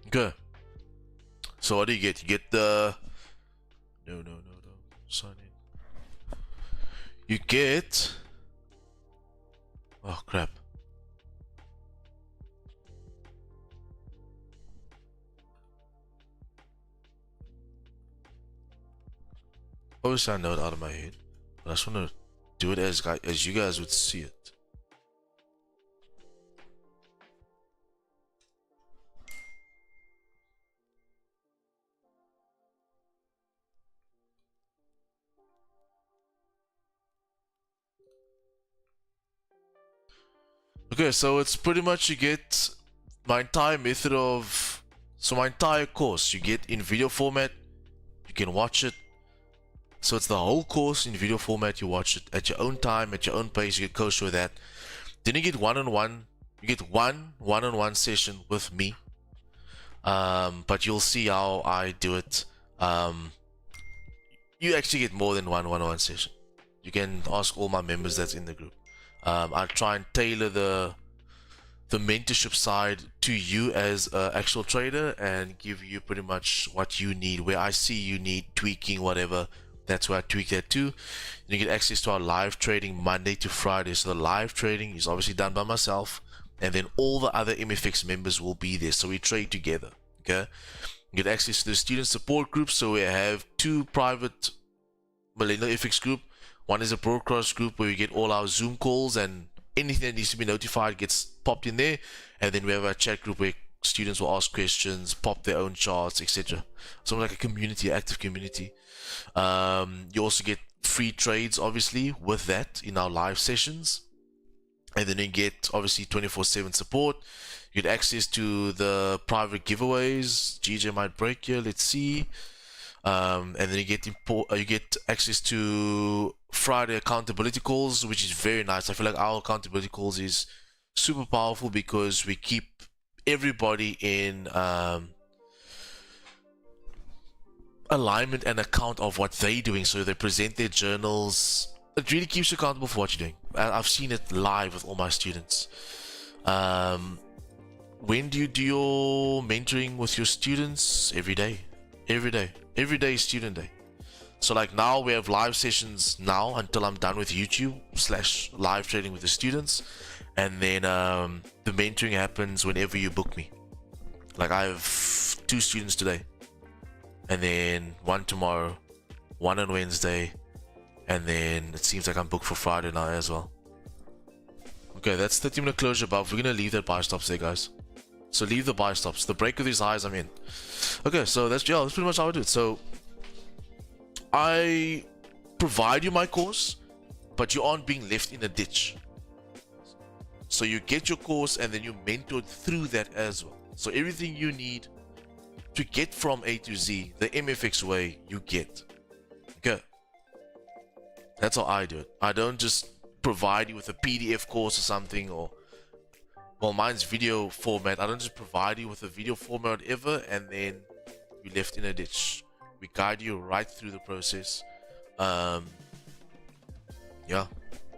Speaker 3: okay. So what do you get? You get the no sign in. You get, oh crap. Obviously I know it out of my head, but I just want to do it as you guys would see it. Okay, so it's pretty much you get my entire method of, so my entire course you get in video format. You can watch it. So it's the whole course in video format. You watch it at your own time, at your own pace. You get coached with that. Then you get one-on-one. You get one-on-one session with me. But you'll see how I do it. You actually get more than one-on-one session. You can ask all my members that's in the group. I try and tailor the mentorship side to you as an actual trader and give you pretty much what you need. Where I see you need tweaking, whatever, that's where I tweak that too. And you get access to our live trading Monday to Friday. So the live trading is obviously done by myself, and then all the other MFX members will be there. So we trade together. Okay. You get access to the student support group. So we have 2 private Millennial FX group. One is a broadcast group where we get all our Zoom calls and anything that needs to be notified gets popped in there. And then we have a chat group where students will ask questions, pop their own charts, etc. So like a community, active community. You also get free trades, obviously, with that in our live sessions. And then you get, obviously, 24/7 support. You get access to the private giveaways. GJ might break here, let's see. And then you get access to Friday accountability calls, which is very nice. I feel like our accountability calls is super powerful because we keep everybody in alignment and account of what they're doing. So they present their journals. It really keeps you accountable for what you're doing. I've seen it live with all my students. When do you do your mentoring with your students? Every day. Every day is student day. So like now we have live sessions now until I'm done with YouTube / live trading with the students. And then the mentoring happens whenever you book me. Like I have 2 students today. And then 1 tomorrow, 1 on Wednesday. And then it seems like I'm booked for Friday now as well. Okay, that's 30-minute closure above. We're going to leave that buy stops there, guys. So leave the buy stops. The break of these highs, I'm in. Okay, so that's pretty much how I do it. So I provide you my course, but you aren't being left in a ditch. So you get your course and then you mentored through that as well. So everything you need to get from A to Z, the MFX way, you get. Okay. That's how I do it. I don't just provide you with a PDF course or something, or well, mine's video format. I don't just provide you with a video format or whatever and then you're left in a ditch. We guide you right through the process. Yeah,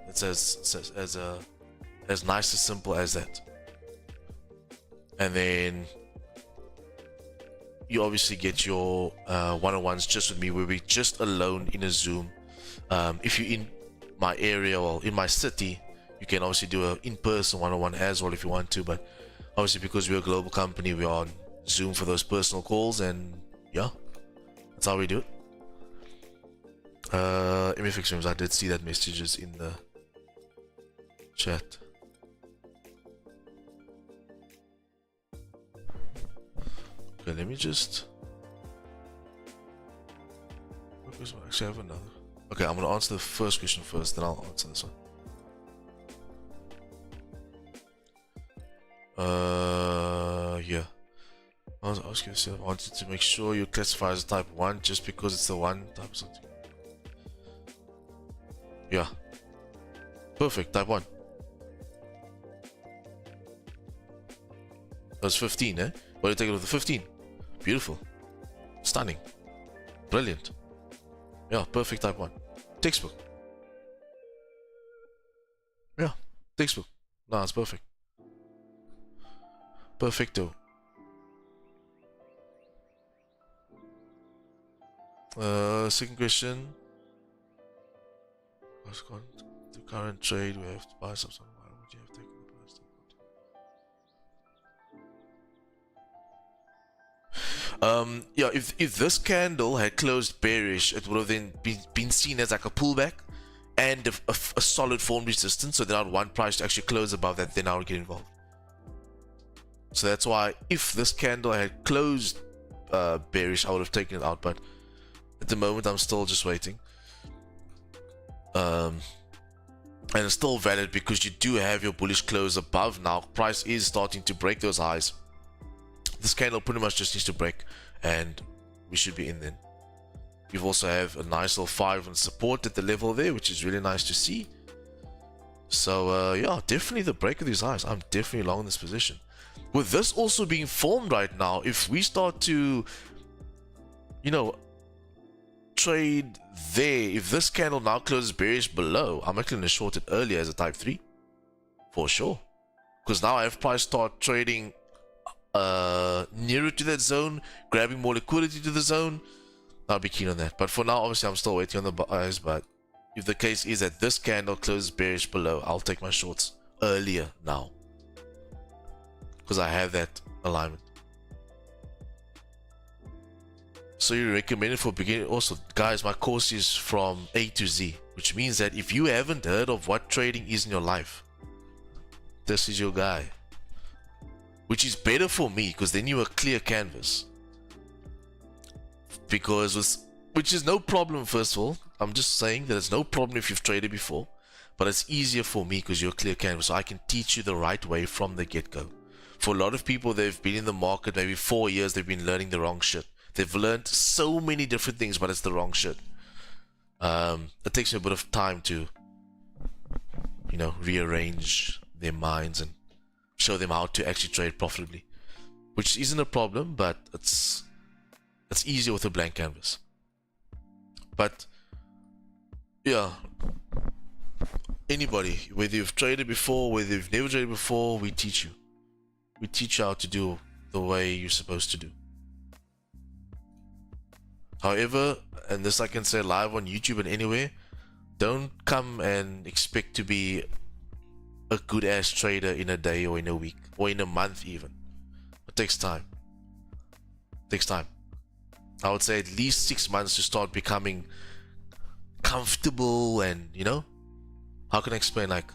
Speaker 3: it's as nice as simple as that. And then you obviously get your one-on-ones just with me, where we're just alone in a Zoom If you're in my area or in my city, you can obviously do a in-person one-on-one as well if you want to, but obviously because we're a global company, we're on Zoom for those personal calls, and yeah, that's how we do it. Let me fix I did see that messages in the chat. Okay, let me just actually have another. Okay, I'm gonna answer the first question first, then I'll answer this one. Yeah. I was asking yourself, I wanted to make sure you classify as a type 1 just because it's the one type of something. Yeah. Perfect, type 1. That's 15, eh? What do you take it with the 15? Beautiful. Stunning. Brilliant. Yeah, perfect type 1. Textbook. Yeah, textbook. No, it's perfect. Perfecto. Second question. What's called the current trade? We have to buy something. Why would you have taken the price? Yeah, if this candle had closed bearish, it would have then been seen as like a pullback and a solid form resistance. So then I'd want price to actually close above that, then I would get involved. So that's why if this candle had closed bearish, I would have taken it out. But at the moment, I'm still just waiting. And it's still valid because you do have your bullish close above now. Price is starting to break those highs. This candle pretty much just needs to break and we should be in then. We've also have a nice little 5 on support at the level there, which is really nice to see. So yeah, definitely the break of these highs. I'm definitely long in this position. With this also being formed right now, if we start to, you know, trade there, if this candle now closes bearish below, I'm actually going to short it earlier as a type 3 for sure, because now I have price start trading nearer to that zone, grabbing more liquidity to the zone. I'll be keen on that, but for now obviously I'm still waiting on the buys. But if the case is that this candle closes bearish below, I'll take my shorts earlier now because I have that alignment. So you recommend it for beginning. Also, guys, my course is from A to Z, which means that if you haven't heard of what trading is in your life, this is your guy. Which is better for me because then you're a clear canvas. Which is no problem, first of all. I'm just saying that it's no problem if you've traded before, but it's easier for me because you're a clear canvas, so I can teach you the right way from the get-go. For a lot of people, they've been in the market maybe 4 years, they've been learning the wrong shit. They've learned so many different things, but it's the wrong shit. It takes me a bit of time to, you know, rearrange their minds and show them how to actually trade profitably, which isn't a problem, but it's easier with a blank canvas. But yeah, anybody, whether you've traded before, whether you've never traded before, we teach you. We teach you how to do the way you're supposed to do. However, and this I can say live on YouTube and anywhere, don't come and expect to be a good ass trader in a day or in a week or in a month even. It takes time. It takes time. I would say at least 6 months to start becoming comfortable, and you know, how can I explain, like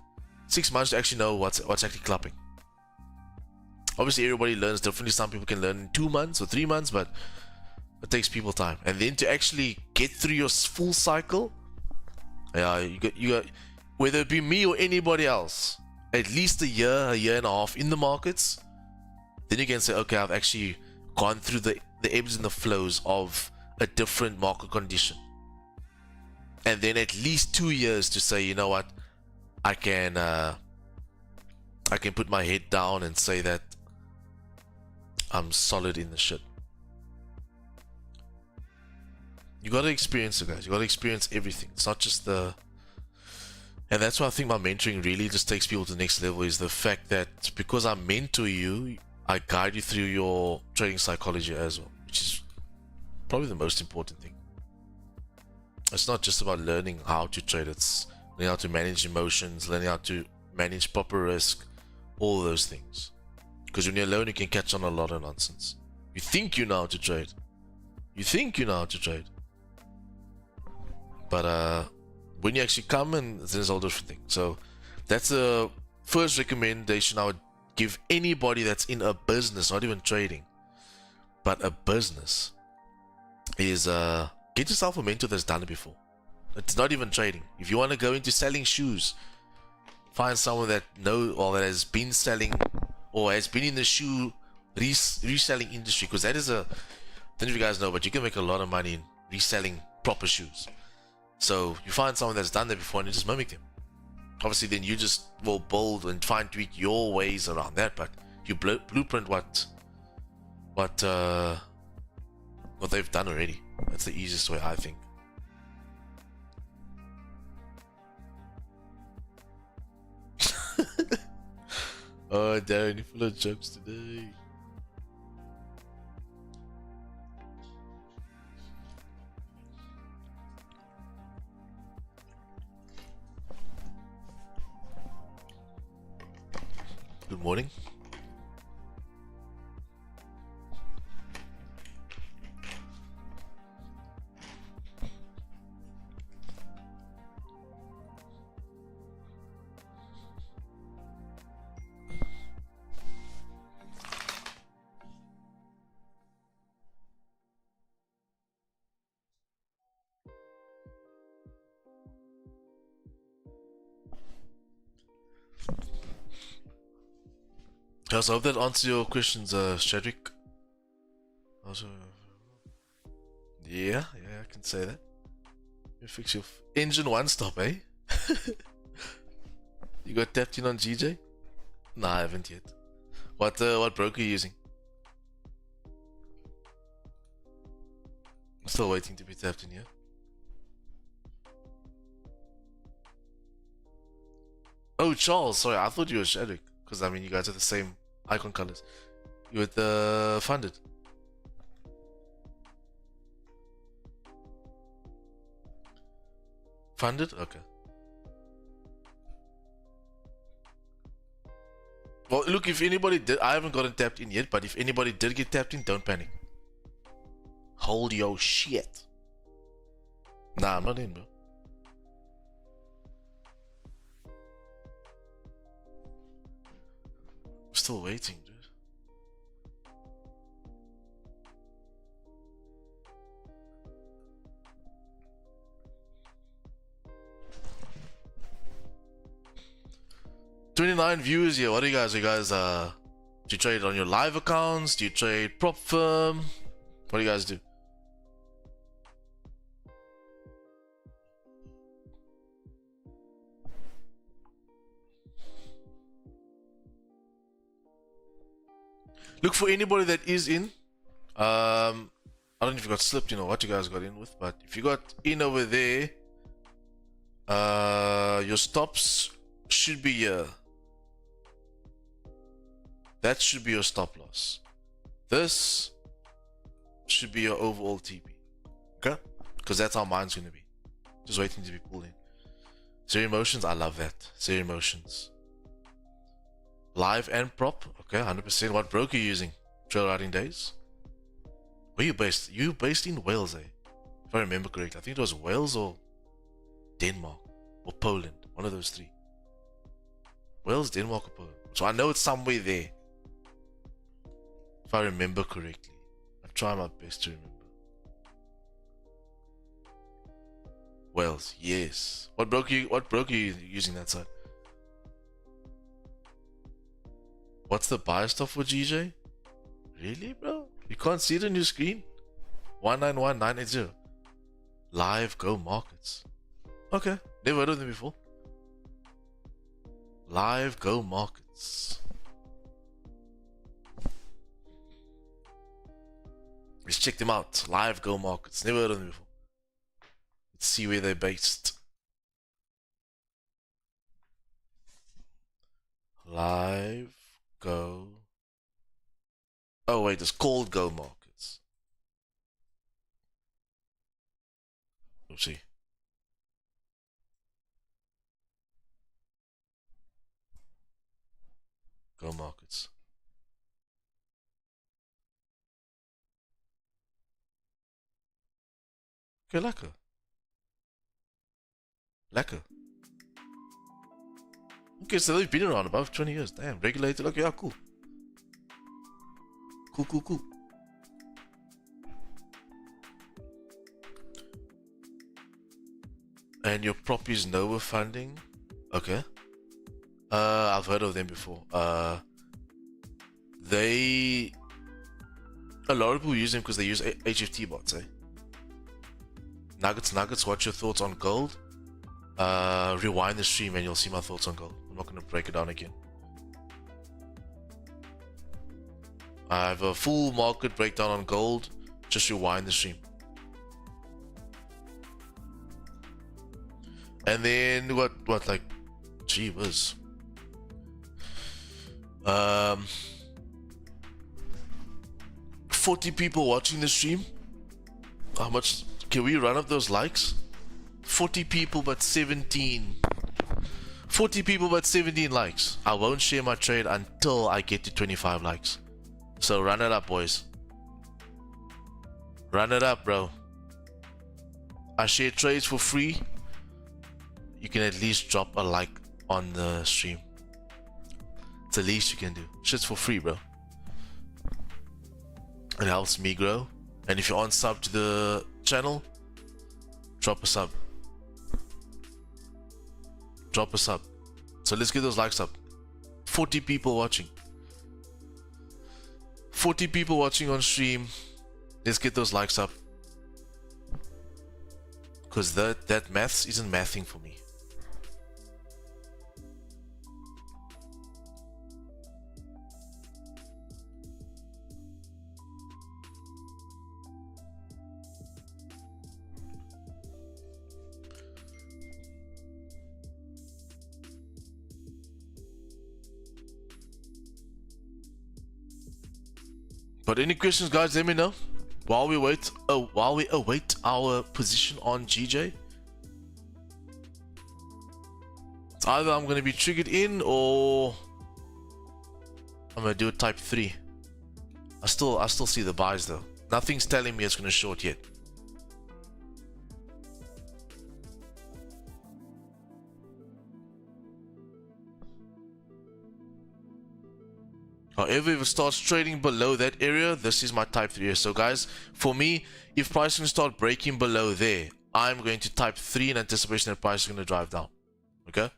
Speaker 3: 6 months to actually know what's actually clapping. Obviously everybody learns differently. Some people can learn in 2 months or 3 months, but it takes people time. And then to actually get through your full cycle, yeah, you got whether it be me or anybody else, at least a year and a half in the markets. Then you can say, okay, I've actually gone through the ebbs and the flows of a different market condition. And then at least 2 years to say, you know what, I can put my head down and say that I'm solid in the shit. You gotta experience it, guys. You gotta experience everything. It's not just the... And that's why I think my mentoring really just takes people to the next level, is the fact that because I mentor you, I guide you through your trading psychology as well, which is probably the most important thing. it's not just about learning how to trade. It's learning how to manage emotions, learning how to manage proper risk, all those things. Because when you're alone, you can catch on a lot of nonsense. You think you know how to trade. You think you know how to trade. But when you actually come, and there's all different things. So that's the first recommendation I would give anybody that's in a business, not even trading, but a business, is get yourself a mentor that's done it before. It's not even trading. If you want to go into selling shoes, find someone that knows or that has been selling or has been in the shoe reselling industry, because that is a, I don't know if you guys know, but you can make a lot of money in reselling proper shoes. So you find someone that's done that before and you just mimic them. Obviously then you just will build and try and tweak your ways around that, but you blueprint what they've done already. That's the easiest way, I think. Oh, Darren, you're full of jokes today. Good morning. So I hope that answers your questions, Shadrick. Also, yeah, I can say that. You fix your engine one stop, eh? You got tapped in on GJ? Nah, I haven't yet. What broker are you using? I'm still waiting to be tapped in here. Oh, Charles, sorry, I thought you were Shadwick, because I mean you guys are the same icon colors. You with the funded. Funded? Okay. Well, look, if anybody did, I haven't gotten tapped in yet, but if anybody did get tapped in, don't panic. Hold your shit. Nah, I'm not in, bro. I'm still waiting, dude. $29 viewers here. What do you guys? Do you trade on your live accounts? Do you trade prop firm? What do you guys do? Look for anybody that is in. I don't know if you got slipped, you know what you guys got in with, but if you got in over there, your stops should be here. That should be your stop loss. This should be your overall TP. Okay? Because that's how mine's gonna be. Just waiting to be pulled in. Zero emotions, I love that. Zero emotions. Live and prop, okay, 100%. What broker are you using? Trail riding days? Where are you based? You based in Wales, eh? If I remember correctly. I think it was Wales or Denmark or Poland. One of those three. Wales, Denmark, or Poland. So I know it's somewhere there. If I remember correctly. I'm trying my best to remember. Wales, yes. What broker are you using that side? What's the buy stuff for GJ? Really, bro? You can't see it on your screen? 191980. Live Go Markets. Okay, never heard of them before. Live Go Markets. Let's check them out. Live Go Markets. Never heard of them before. Let's see where they're based. Live Go. Oh wait, it's called Go Markets. Let's see. Go markets. Okay, lekker. Lekker. Okay, so they've been around above 20 years. Damn, regulated. Okay, yeah, cool. Cool. And your prop is Nova funding. Okay. I've heard of them before. A lot of people use them because they use HFT bots, eh? Nuggets, what's your thoughts on gold? Rewind the stream and you'll see my thoughts on gold. I'm not going to break it down again. I have a full market breakdown on gold. Just rewind the stream. And then what like, gee whiz. 40 people watching the stream. How much can we run up those likes? 40 people but 17. 40 people but 17 likes. I won't share my trade until I get to 25 likes. So run it up, boys. Run it up, bro. I share trades for free. You can at least drop a like on the stream. It's the least you can do. Shit's for free, bro. It helps me grow. And if you're on sub to the channel, drop a sub. Drop a sub. So let's get those likes up. 40 people watching. 40 people watching on stream. Let's get those likes up. Because that maths isn't mathing for me. But any questions, guys, let me know while we wait. Oh, while we await our position on GJ. It's either I'm gonna be triggered in or I'm gonna do a type 3. I still see the buys though. Nothing's telling me it's gonna short yet. However, if it starts trading below that area, this is my type 3. So guys, for me, if price can start breaking below there, I'm going to type 3 in anticipation that price is going to drive down. Okay?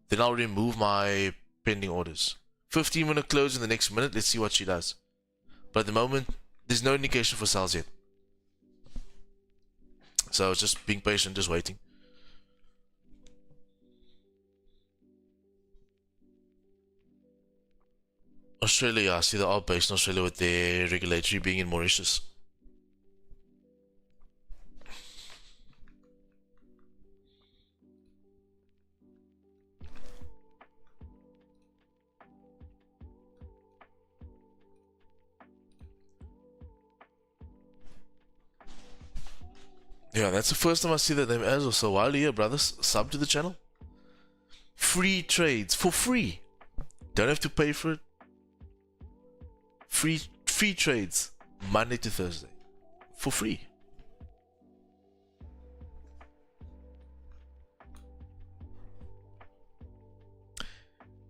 Speaker 3: Then I'll remove my pending orders. 15-minute close in the next minute. Let's see what she does. But at the moment, there's no indication for sales yet. So it's just being patient, just waiting. Australia, I see they are based in Australia with their regulatory being in Mauritius. Yeah, that's the first time I see that name as well. So while you're here, brothers, sub to the channel. Free trades for free. Don't have to pay for it. Free trades Monday to Thursday for free.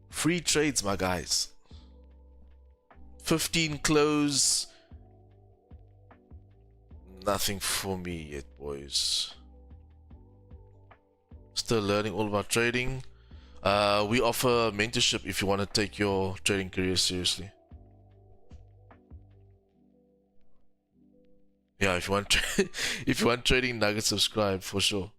Speaker 3: Free trades, my guys. 15 close. Nothing for me yet, boys. Still learning all about trading. We offer mentorship if you want to take your trading career seriously. Yeah, if you want trading nuggets, subscribe for sure.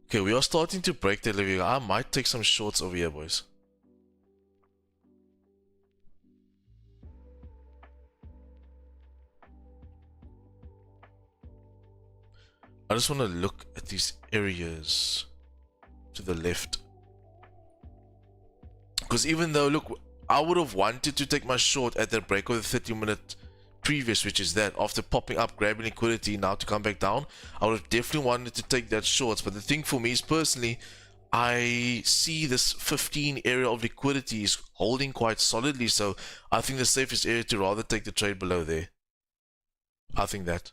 Speaker 3: Okay, we are starting to break the level. I might take some shorts over here, boys. I just want to look at these areas to the left. Because even though, look, I would have wanted to take my short at the break of the 30-minute previous, which is that after popping up, grabbing liquidity, now to come back down. I would have definitely wanted to take that shorts. But the thing for me is, personally, I see this 15 area of liquidity is holding quite solidly, so I think the safest area to rather take the trade below there. I think that.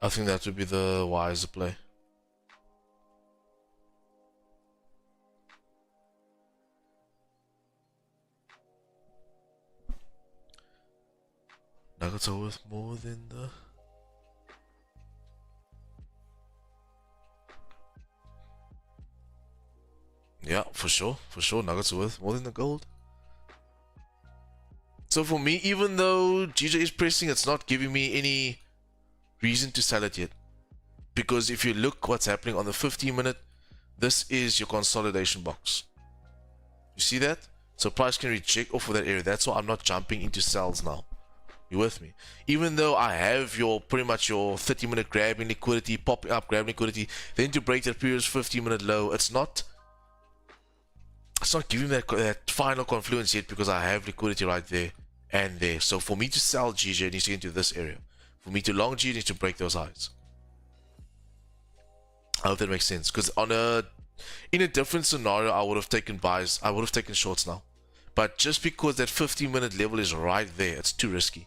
Speaker 3: I think that would be the wiser play. Nuggets are worth more than the... Yeah, for sure. For sure, Nuggets are worth more than the gold. So for me, even though GJ is pressing, it's not giving me any reason to sell it yet. Because if you look what's happening on the 15-minute, this is your consolidation box. You see that? So price can reject off of that area. That's why I'm not jumping into sells now. You with me? Even though I have your pretty much your 30-minute grabbing liquidity, popping up, grabbing liquidity, then to break that previous 15-minute low, it's not giving that final confluence yet, because I have liquidity right there and there. So for me to sell GJ, it needs to get into this area. For me to long G, it needs to break those highs. I hope that makes sense. Because in a different scenario, I would have taken buys. I would have taken shorts now. But just because that 15-minute level is right there, it's too risky.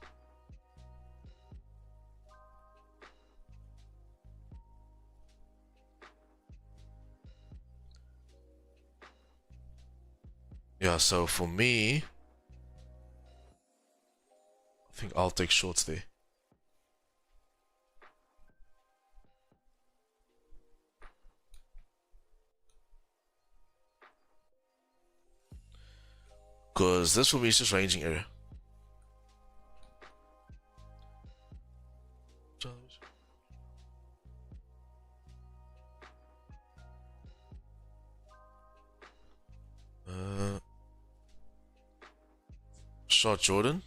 Speaker 3: Yeah, so for me, I think I'll take shorts there. Because this for me is just ranging area. Short Jordan.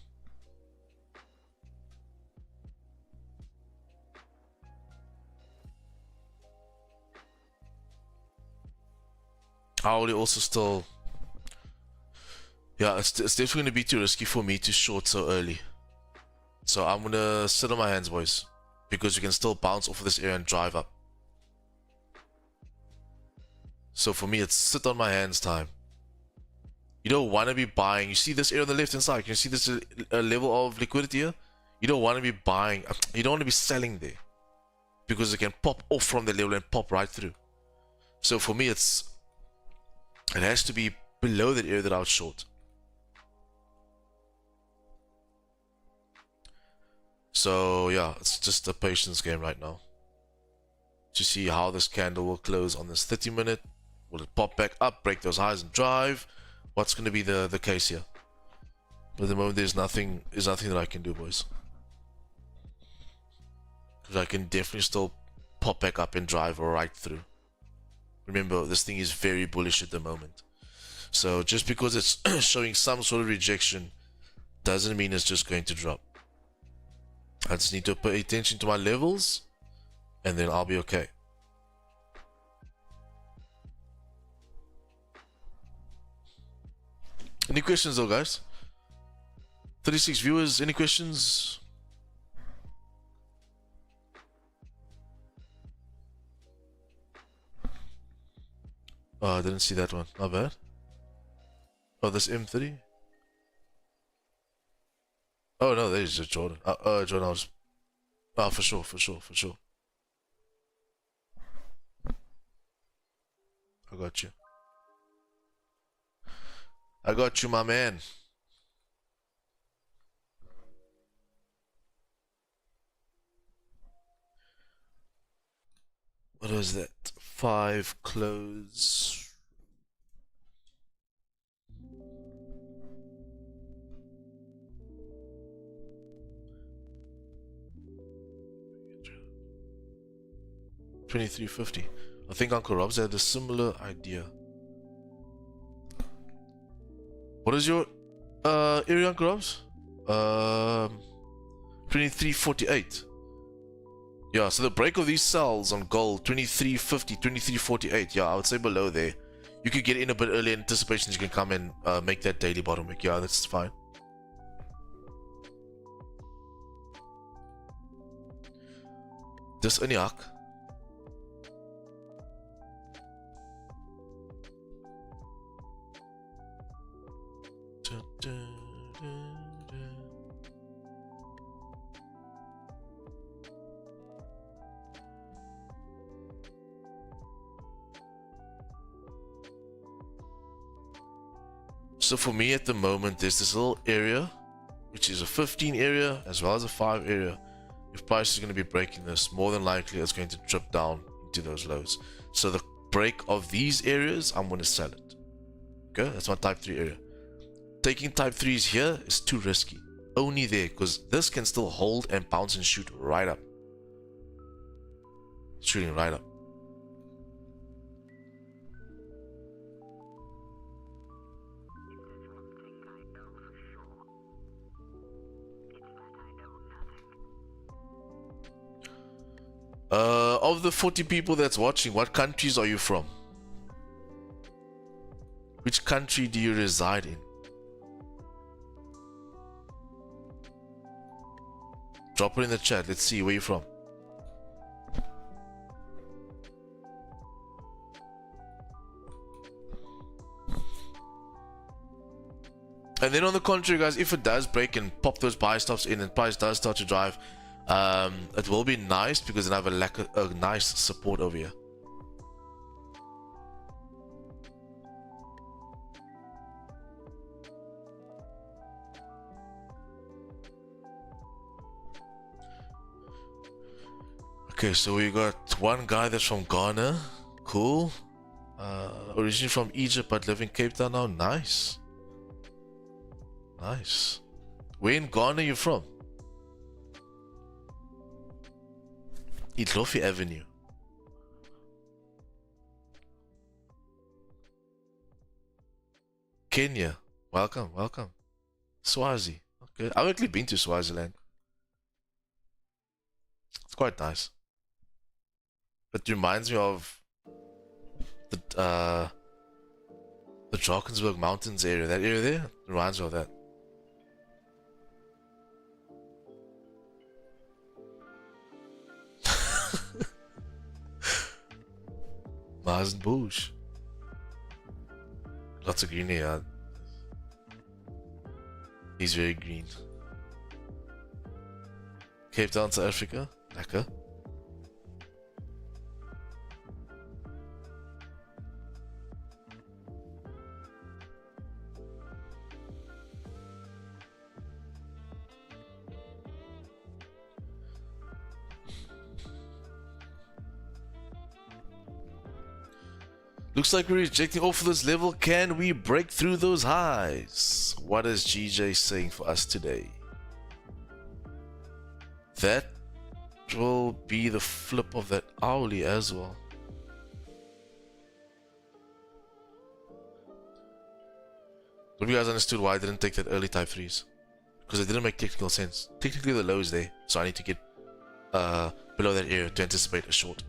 Speaker 3: I would also still... Yeah, it's definitely going to be too risky for me to short so early. So I'm going to sit on my hands, boys. Because you can still bounce off of this area and drive up. So for me, it's sit on my hands time. You don't want to be buying. You see this area on the left hand side. Can you see this level of liquidity here? You don't want to be buying. You don't want to be selling there. Because it can pop off from the level and pop right through. So for me, it has to be below that area that I would short. So yeah, it's just a patience game right now. To see how this candle will close on this 30-minute. Will it pop back up, break those highs and drive? What's going to be the case here? But at the moment, there's nothing that I can do, boys. Because I can definitely still pop back up and drive right through. Remember, this thing is very bullish at the moment. So just because it's showing some sort of rejection doesn't mean it's just going to drop. I just need to pay attention to my levels and then I'll be okay. Any questions though, guys? 36 viewers, any questions? Oh, I didn't see that one. Not bad. Oh, this M3? Oh no, there's just Jordan. Jordan, I was... Oh, for sure. I got you. I got you, my man. What was that? 5 close. $23.50. I think Uncle Rob's had a similar idea. What is your area on grabs. 2348. Yeah, so the break of these cells on gold, 2350, 2348. Yeah, I would say below there. You could get in a bit early in anticipation. You can come and make that daily bottom wick. Yeah, that's fine. Dis in die hak. So for me at the moment, there's this little area, which is a 15 area as well as a 5 area. If price is going to be breaking this, more than likely it's going to drip down into those lows. So the break of these areas, I'm going to sell it. Okay, that's my type 3 area. Taking type 3s here is too risky. Only there, because this can still hold and bounce and shoot right up. Shooting right up. Of the 40 people that's watching, what countries are you from? Which country do you reside in? Drop it in the chat. Let's see where you're from. And then on the contrary, guys, if it does break and pop those buy stops in and price does start to drive, it will be nice because then I have a nice support over here. Okay, so we got one guy that's from Ghana. Cool. Originally from Egypt but live in Cape Town now. Nice. Nice. Where in Ghana are you from? Idlofi Avenue. Kenya. Welcome, welcome. Swazi. Okay. I've actually been to Swaziland. It's quite nice. It reminds me of the Drakensberg Mountains area. That area there reminds me of that. Mazen Bush. Lots of green here. He's very green. Cape Town, South Africa. Lekker. Looks like we're rejecting off of this level. Can we break through those highs? What is GJ saying for us today? That will be the flip of that hourly as well. Hope you guys understood why I didn't take that early type 3s. Because it didn't make technical sense. Technically the low is there, so I need to get below that area to anticipate a short.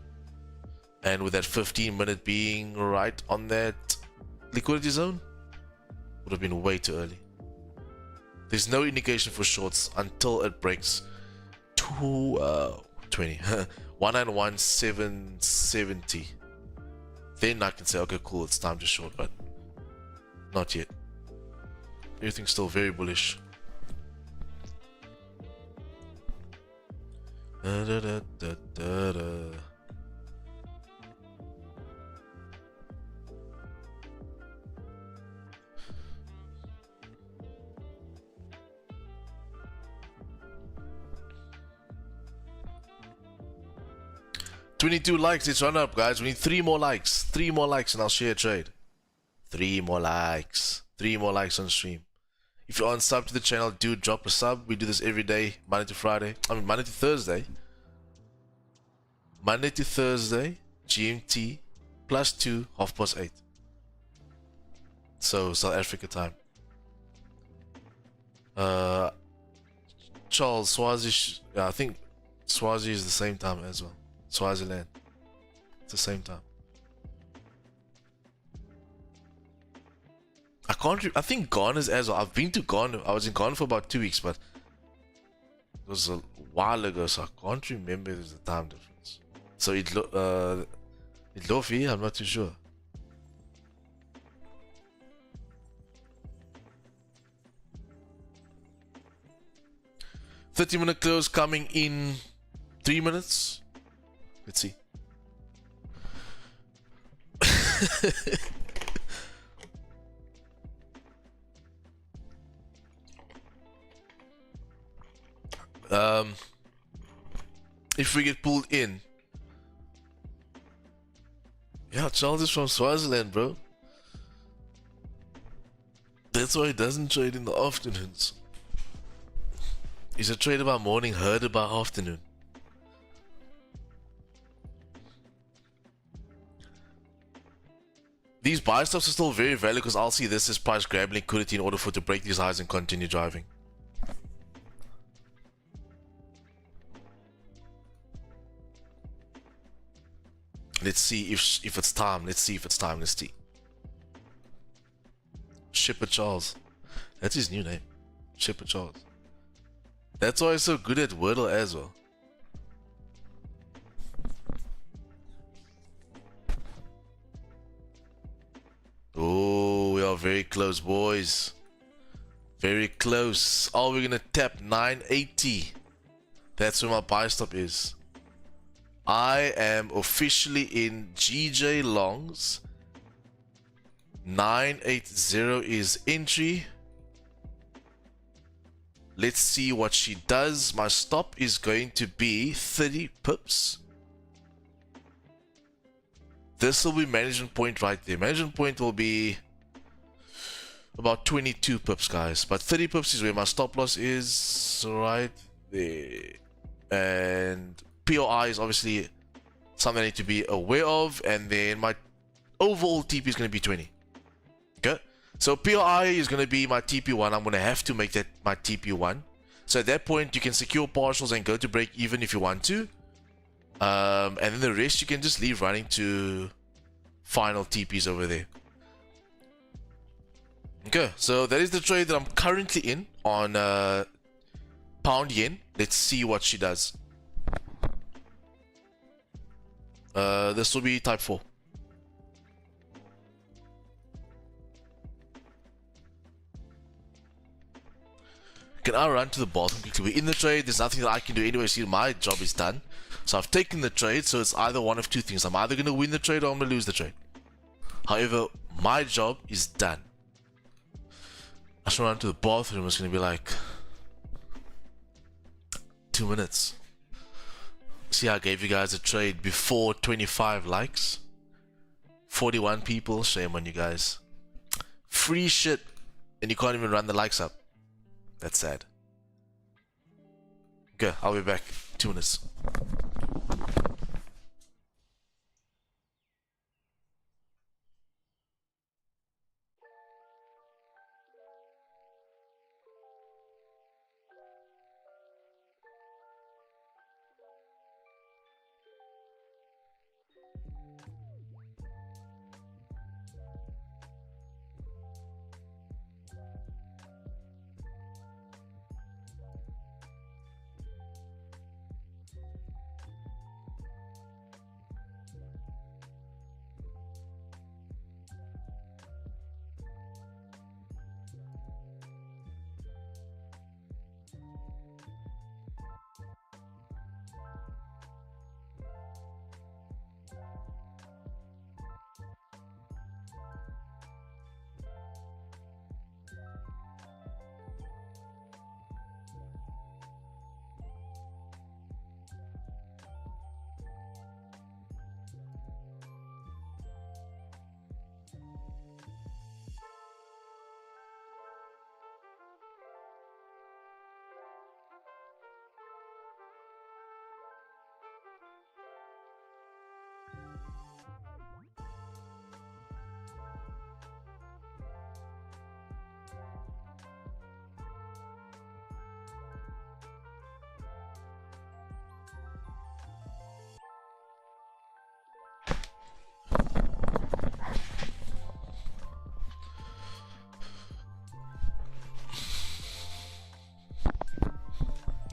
Speaker 3: And with that 15-minute being right on that liquidity zone, would have been way too early. There's no indication for shorts until it breaks 191,770. Then I can say, okay, cool, it's time to short, but not yet. Everything's still very bullish. Da, da, da, da, da, da. $22 likes, let's run up, guys. We need 3 more likes. 3 more likes and I'll share a trade. 3 more likes. 3 more likes on stream. If you're unsub to the channel, do drop a sub. We do this every day, Monday to Friday. Monday to Thursday. Monday to Thursday, GMT, +2, 8:30. So, South Africa time. Uh, Charles, yeah, I think Swazi is the same time as well. Swaziland. It's the same time. I think Ghana's as well. I've been to Ghana. I was in Ghana for about 2 weeks, but it was a while ago, so I can't remember there's a time difference. So Lofi, I'm not too sure. "30-minute close coming in 3 minutes." Let's see. If we get pulled in. Yeah, Charles is from Swaziland, bro. That's why he doesn't trade in the afternoons. He's a trader by morning, herder by afternoon. These buy stops are still very valid because I'll see this as price grabbing liquidity in order for it to break these highs and continue driving. Let's see if it's time. Let's see. Shipper Charles. That's his new name. Shipper Charles. That's why he's so good at Wordle as well. Oh, we are very close, boys. Very close. Oh, we're gonna tap 980. That's where my buy stop is. I am officially in GJ Longs. 980 is entry. Let's see what she does. My stop is going to be 30 pips. This will be management point right there. Management point will be about 22 pips, guys. But 30 pips is where my stop loss is right there. And POI is obviously something I need to be aware of. And then my overall TP is going to be 20. Okay. So POI is going to be my TP1. I'm going to have to make that my TP1. So at that point, you can secure partials and go to break even if you want to. And then the rest you can just leave running to final TPs over there. Okay, so that is the trade that I'm currently in on pound yen. Let's see what she does. This will be type 4. Can I run to the bottom quickly? We're in the trade. There's nothing that I can do anyway. See, my job is done. So I've taken the trade. So it's either one of two things. I'm either going to win the trade or I'm going to lose the trade. However, my job is done. I should run to the bathroom. It's going to be like 2 minutes. See, I gave you guys a trade before 25 likes. 41 people. Shame on you guys. Free shit. And you can't even run the likes up. That's sad. Okay, I'll be back. 2 minutes.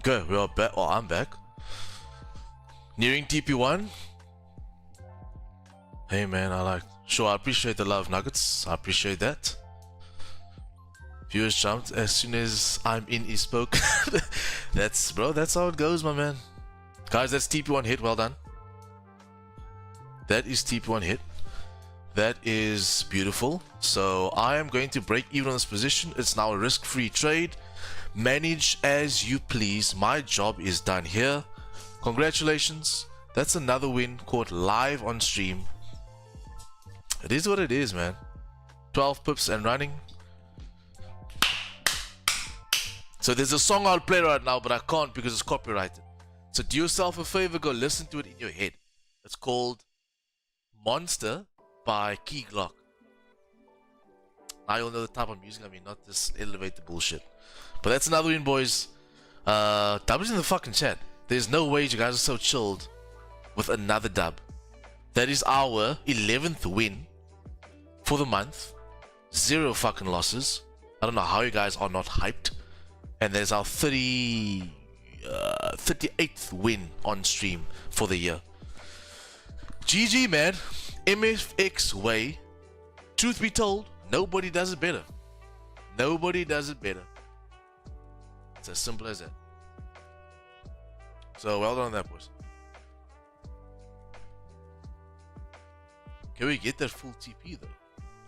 Speaker 3: Okay, we are back. Oh, I'm back. Nearing TP1. Hey man, sure, I appreciate the love, Nuggets. I appreciate that. Viewers jumped as soon as I'm in, he spoke. That's how it goes, my man. Guys, that's TP1 hit. Well done. That is TP1 hit. That is beautiful. So I am going to break even on this position. It's now a risk-free trade. Manage as you please. My job is done here. Congratulations. That's another win caught live on stream. It is what it is, man. 12 pips and running. So there's a song I'll play right now, but I can't because it's copyrighted. So do yourself a favor, go listen to it in your head. It's called Monster by Key Glock. Now you'll know the type of music I mean, not this elevator bullshit. But that's another win, boys. Dub's in the fucking chat. There's no way you guys are so chilled with another dub. That is our 11th win for the month. 0 fucking losses. I don't know how you guys are not hyped. And there's our 38th win on stream for the year. GG, man. MFX way. Truth be told, nobody does it better. Nobody does it better. It's as simple as that. So well done on that, boys. Can we get that full TP though?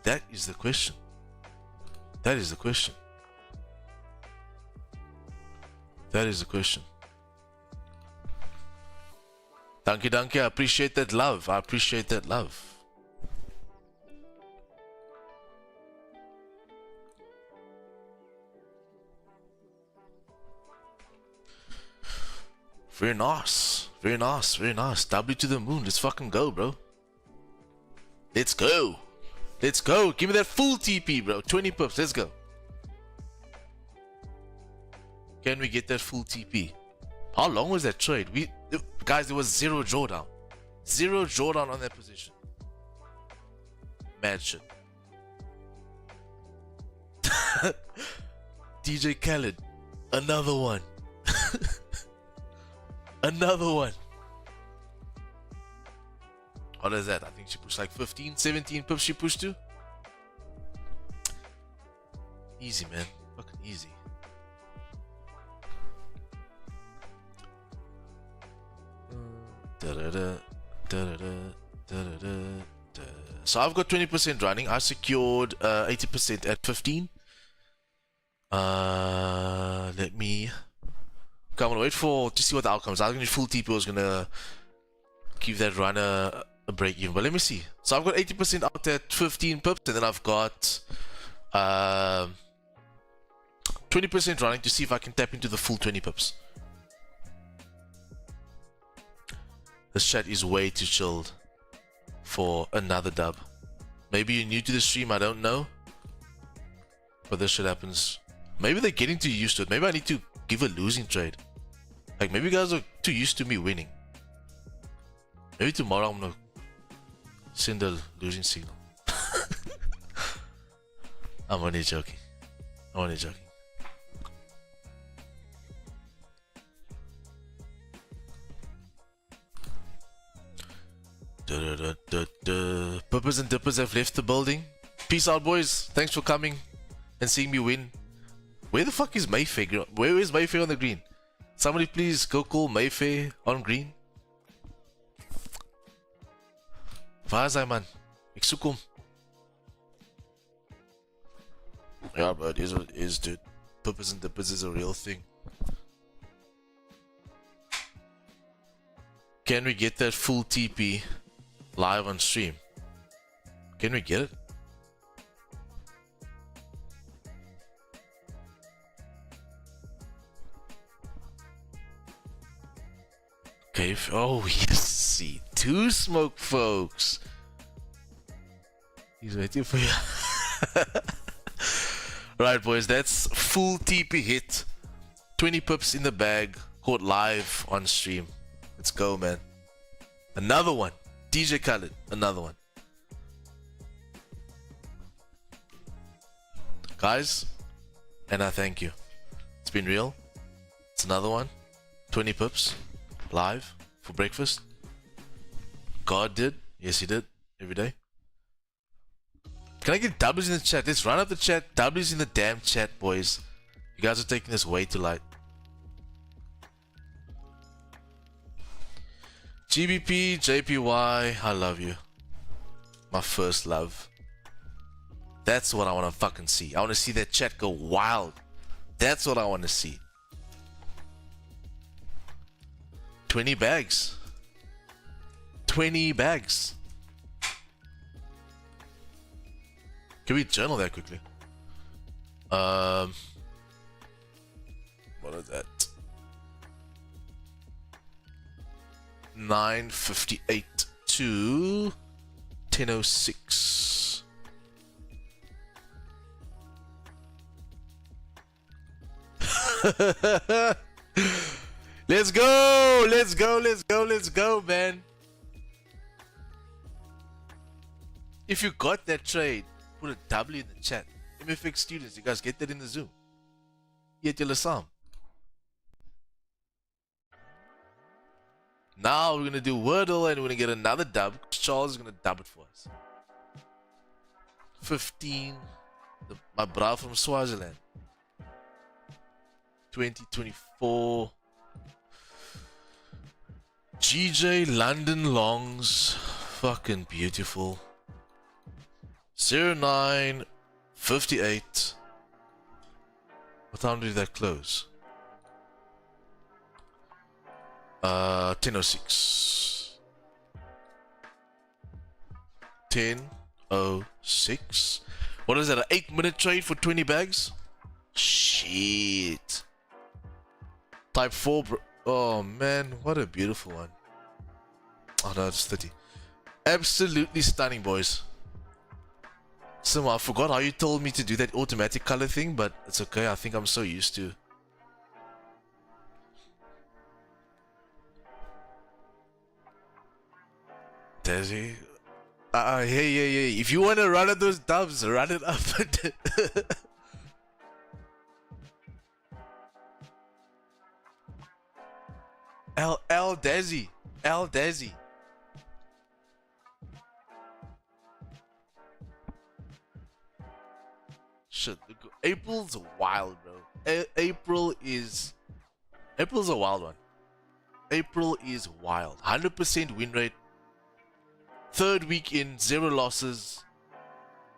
Speaker 3: That is the question. That is the question. That is the question. Danke, danke. I appreciate that love. I appreciate that love. Very nice. Very nice. Very nice. W to the moon. Let's fucking go, bro. Let's go. Let's go. Give me that full TP, bro. 20 pips. Let's go. Can we get that full TP? How long was that trade? Guys, there was 0 drawdown. 0 drawdown on that position. Mad shit. DJ Khaled. Another one. Another one. What is that? I think she pushed like 15, 17 pips she pushed to. Easy, man. Fucking easy. So I've got 20% running. I secured 80% at 15. Let me... Okay, I'm gonna wait to see what the outcomes. I think full TP was gonna give that runner a break even, but let me see. So I've got 80% out at 15 pips, and then I've got 20% running to see if I can tap into the full 20 pips. This chat is way too chilled for another dub. Maybe you're new to the stream, I don't know. But this shit happens. Maybe they're getting too used to it. Maybe I need to give a losing trade. Like, maybe you guys are too used to me winning. Maybe tomorrow I'm gonna send a losing signal. I'm only joking. I'm only joking. Puppers and dippers have left the building. Peace out, boys. Thanks for coming and seeing me win. Where the fuck is Mayfair? Where is Mayfair on the green? Somebody please go call Mayfair on green. Waar is hij, man? Ik zoek hem. Yeah, bro, it is what it is, dude. Puppers and dippers is a real thing. Can we get that full TP live on stream? Can we get it? Okay, oh yes, see, 2 smoke folks. He's waiting for you. Right, boys, that's full TP hit. 20 pips in the bag, caught live on stream. Let's go, man. Another one. DJ Khaled, another one. Guys, and I thank you. It's been real. It's another one. 20 pips live for breakfast. God did. Yes, he did. Every day. Can I get W's in the chat? Let's run up the chat. W's in the damn chat, boys. You guys are taking this way too light. GBP, JPY, I love you. My first love. That's what I want to fucking see. I want to see that chat go wild. That's what I want to see. 20 bags. 20 bags. Can we journal that quickly? What is that? 9:58 to 10:06. Let's go! Let's go! Let's go! Let's go, man! If you got that trade, put a W in the chat. MFX students, you guys get that in the Zoom. Yet you'll Assam. Now we're gonna do Wordle and we're gonna get another dub. Charles is gonna dub it for us. 15. My bra from Swaziland. 2024. GJ London Longs. Fucking beautiful. 09:58. What time did that close? 10:06. 10:06. What is that? An 8-minute trade for 20 bags? Shit. Type 4, bro. Oh man, what a beautiful one. Oh no, it's 30. Absolutely stunning, boys. So I forgot how you told me to do that automatic color thing, but it's okay. I think I'm so used to. Desi. Hey. If you want to run at those dubs, run it up. L Desi. Shit, April's wild, bro. April's a wild one. April is wild. 100% win rate. Third week in, 0 losses.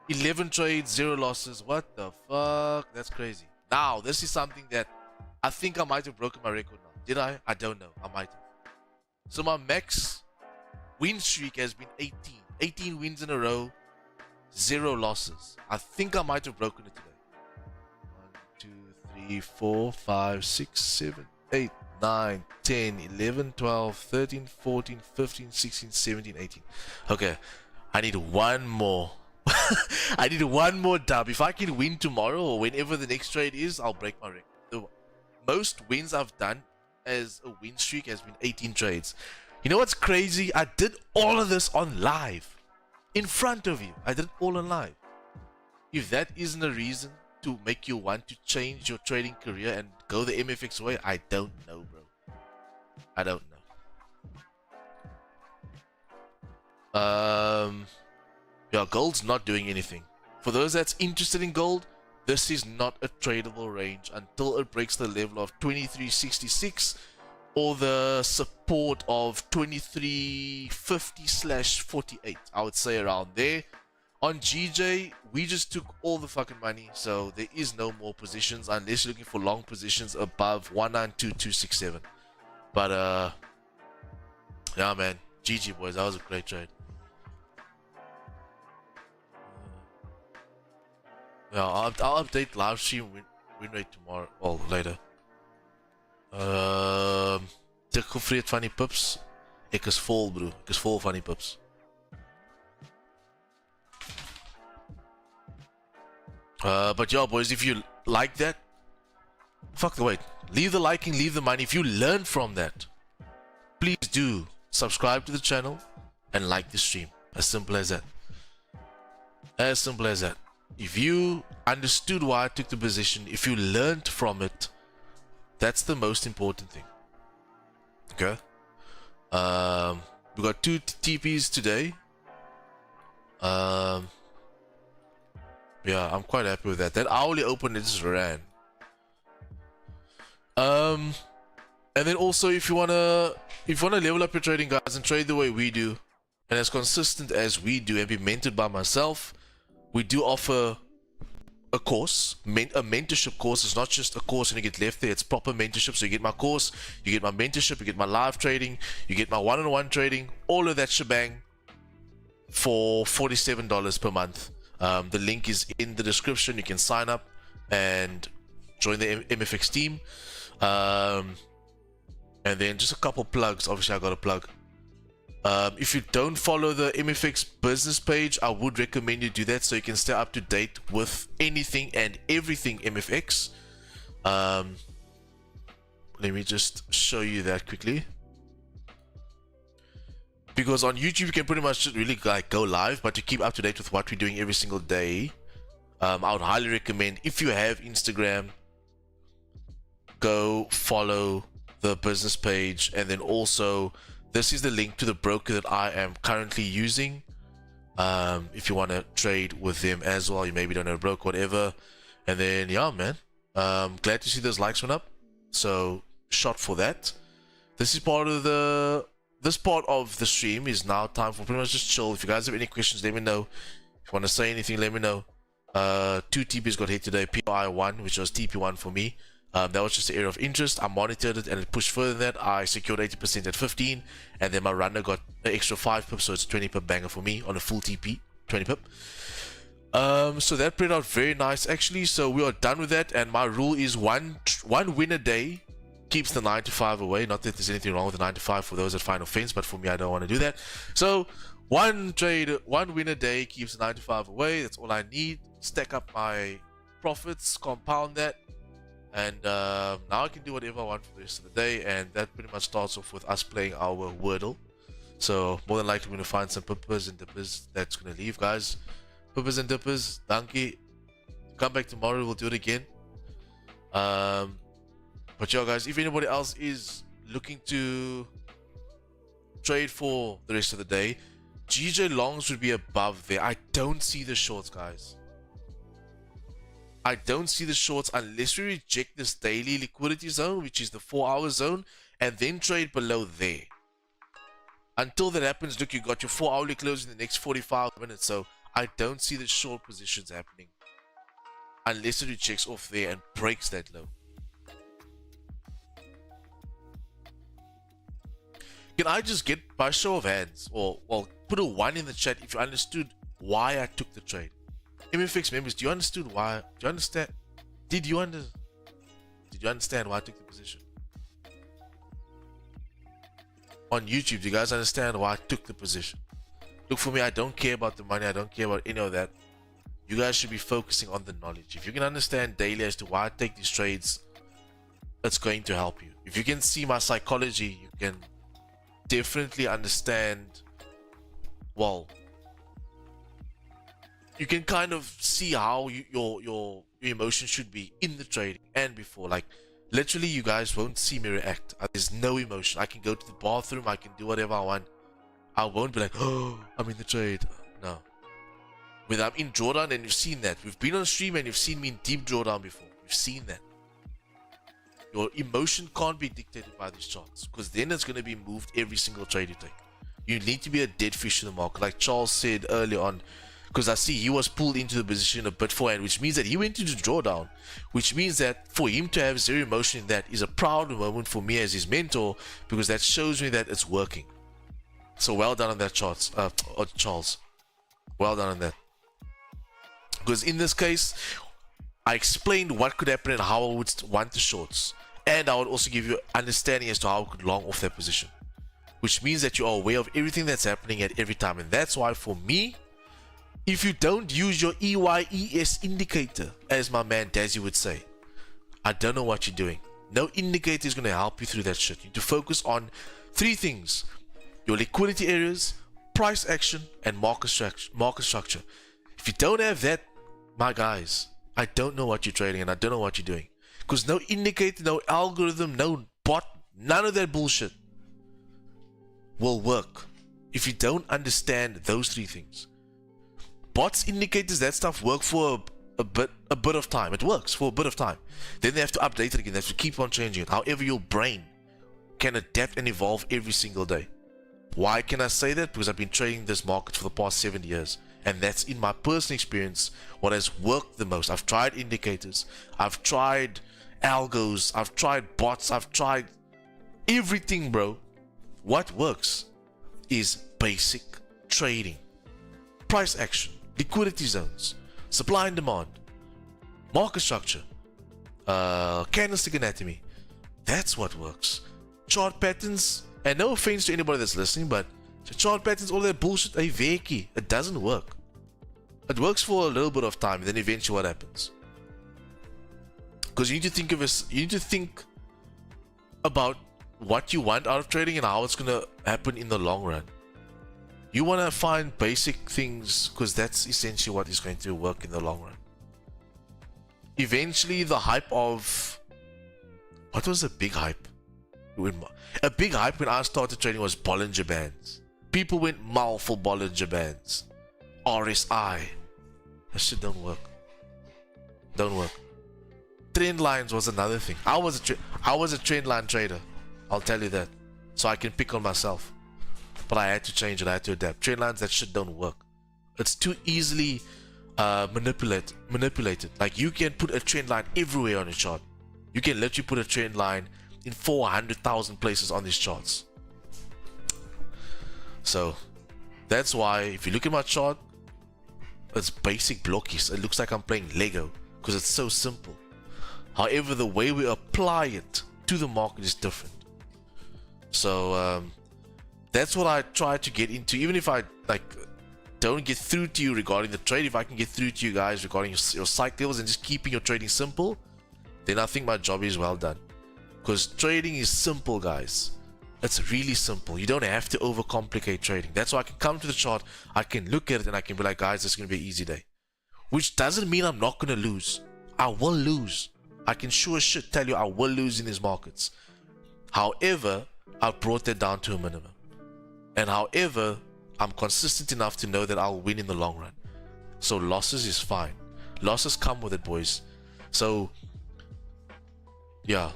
Speaker 3: 11 trades, 0 losses. What the fuck? That's crazy. Now, this is something that I think I might have broken my record now. Did I? I don't know. I might have. So my max win streak has been 18. 18 wins in a row, 0 losses. I think I might have broken it today. 1, 2, 3, 4, 5, 6, 7, 8, 9, 10, 11, 12, 13, 14, 15, 16, 17, 18. Okay, I need one more. I need one more dub. If I can win tomorrow or whenever the next trade is, I'll break my record. The most wins I've done as a win streak has been 18 trades. You know what's crazy? I did all of this on live. In front of you. I did it all on live. If that isn't a reason to make you want to change your trading career and go the MFX way, I don't know, bro. I don't know. Yeah, gold's not doing anything. For those that's interested in gold, this is not a tradable range until it breaks the level of 2366 or the support of 2350/48. I would say around there. On GJ, we just took all the fucking money, so there is no more positions unless you're looking for long positions above 192267. But yeah, man, GG boys, that was a great trade. Yeah, I'll update live stream win rate tomorrow or later. Ek gevreet van die pips. Ek is vol, bro. Ek is vol van die pips. But yeah, boys, if you like that, fuck the wait. Leave the liking, leave the money. If you learn from that, please do subscribe to the channel and like the stream. As simple as that. As simple as that. If you understood why I took the position, if you learned from it, that's the most important thing. Okay. We got 2 TPs today. Yeah, I'm quite happy with that. That hourly open, it just ran. And then also, if you wanna level up your trading, guys, and trade the way we do, and as consistent as we do, and be mentored by myself, we do offer a course, a mentorship course. It's not just a course and you get left there. It's proper mentorship. So you get my course, you get my mentorship, you get my live trading, you get my one-on-one trading, all of that shebang for $47 per month. The link is in the description. You can sign up and join the MFX team. And then just a couple plugs. Obviously, I got a plug. If you don't follow the MFX business page, I would recommend you do that so you can stay up to date with anything and everything MFX. Let me just show you that quickly. Because on YouTube, you can pretty much just really like go live, but to keep up to date with what we're doing every single day, I would highly recommend, if you have Instagram, go follow the business page. And then also, this is the link to the broker that I am currently using. If you want to trade with them as well, you maybe don't know a broker, whatever. And then, yeah, man, glad to see those likes went up. So, shot for that. This is part of the... This part of the stream is now time for pretty much just chill. If you guys have any questions, let me know. If you want to say anything, let me know. 2 TPs got hit today. PI1, which was TP1 for me. That was just the area of interest. I monitored it and it pushed further than that. I secured 80% at 15. And then my runner got an extra 5 pips. So it's 20 pip banger for me on a full TP. 20 pip. So that played out very nice actually. So we are done with that. And my rule is one win a day keeps the 9 to 5 away. Not that there's anything wrong with the 9 to 5 for those that find offense, but for me, I don't want to do that. So one win a day keeps the 9 to 5 away. That's all I need. Stack up my profits, compound that, and now I can do whatever I want for the rest of the day. And that pretty much starts off with us playing our Wordle. So more than likely we're going to find some pippers and dippers that's going to leave, guys. Pippers and dippers, donkey. Come back tomorrow, we'll do it again. But yeah, guys, if anybody else is looking to trade for the rest of the day, GJ longs would be above there. I don't see the shorts, guys. I don't see the shorts unless we reject this daily liquidity zone, which is the 4-hour zone, and then trade below there. Until that happens, look, you got your 4-hourly close in the next 45 minutes. So I don't see the short positions happening unless it rejects off there and breaks that low. Can I just get, by show of hands, or well, put a 1 in the chat if you understood why I took the trade? MFX members, do you understand why? Do you understand? Did you understand why I took the position? On YouTube, do you guys understand why I took the position? Look, for me, I don't care about the money. I don't care about any of that. You guys should be focusing on the knowledge. If you can understand daily as to why I take these trades, it's going to help you. If you can see my psychology, you can definitely understand, well, you can kind of see how your emotions should be in the trading and before. Like, literally, you guys won't see me react. There's no emotion. I can go to the bathroom, I can do whatever I want. I won't be like, oh, I'm in the trade. No. When I'm in drawdown, and you've seen that. We've been on stream and you've seen me in deep drawdown before. You've seen that. Your emotion can't be dictated by these charts, because then it's going to be moved every single trade you take. You need to be a dead fish in the market, like Charles said earlier on, because I see he was pulled into the position a bit beforehand, which means that he went into drawdown, which means that for him to have zero emotion in that is a proud moment for me as his mentor, because that shows me that it's working. So well done on that, Charles. Well done on that. Because in this case, I explained what could happen and how I would want the shorts. And I would also give you understanding as to how I could long off that position. Which means that you are aware of everything that's happening at every time. And that's why for me, if you don't use your EYES indicator, as my man Dazzy would say, I don't know what you're doing. No indicator is going to help you through that shit. You need to focus on 3 things. Your liquidity areas, price action, and market structure. If you don't have that, my guys, I don't know what you're trading and I don't know what you're doing. Because no indicator, no algorithm, no bot, none of that bullshit will work if you don't understand those three things. Bots, indicators, that stuff work for a bit of time. It works for a bit of time. Then they have to update it again. They have to keep on changing it. However, your brain can adapt and evolve every single day. Why can I say that? Because I've been trading this market for the past 7 years. And that's, in my personal experience, what has worked the most. I've tried indicators. I've tried algos. I've tried bots. I've tried everything, bro. What works is basic trading. Price action, liquidity zones, supply and demand, market structure, candlestick anatomy. That's what works. Chart patterns, and no offense to anybody that's listening, but chart patterns, all that bullshit, it doesn't work. It works for a little bit of time, and then eventually what happens? Because you need to think of this, you need to think about what you want out of trading and how it's gonna happen in the long run. You want to find basic things because that's essentially what is going to work in the long run. Eventually, the hype of... What was a big hype? A big hype when I started trading was Bollinger Bands. People went mal for Bollinger Bands. RSI. That shit don't work. Don't work. Trend lines was another thing. I was a trend line trader. I'll tell you that. So I can pick on myself. But I had to change it. I had to adapt. Trend lines, that shit don't work. It's too easily manipulated. Like, you can put a trend line everywhere on a chart. You can literally put a trend line in 400,000 places on these charts. So that's why if you look at my chart, it's basic blockies. It looks like I'm playing Lego because it's so simple. However, the way we apply it to the market is different. So that's what I try to get into. Even if I don't get through to you regarding the trade, if I can get through to you guys regarding your cycles and just keeping your trading simple, then I think my job is well done. Because trading is simple, guys. It's really simple. You don't have to overcomplicate trading. That's why I can come to the chart, I can look at it, and I can be like, guys, this is going to be an easy day. Which doesn't mean I'm not going to lose. I will lose. I can sure as shit tell you I will lose in these markets. However, I brought that down to a minimum. And however, I'm consistent enough to know that I'll win in the long run. So losses is fine. Losses come with it, boys. So yeah,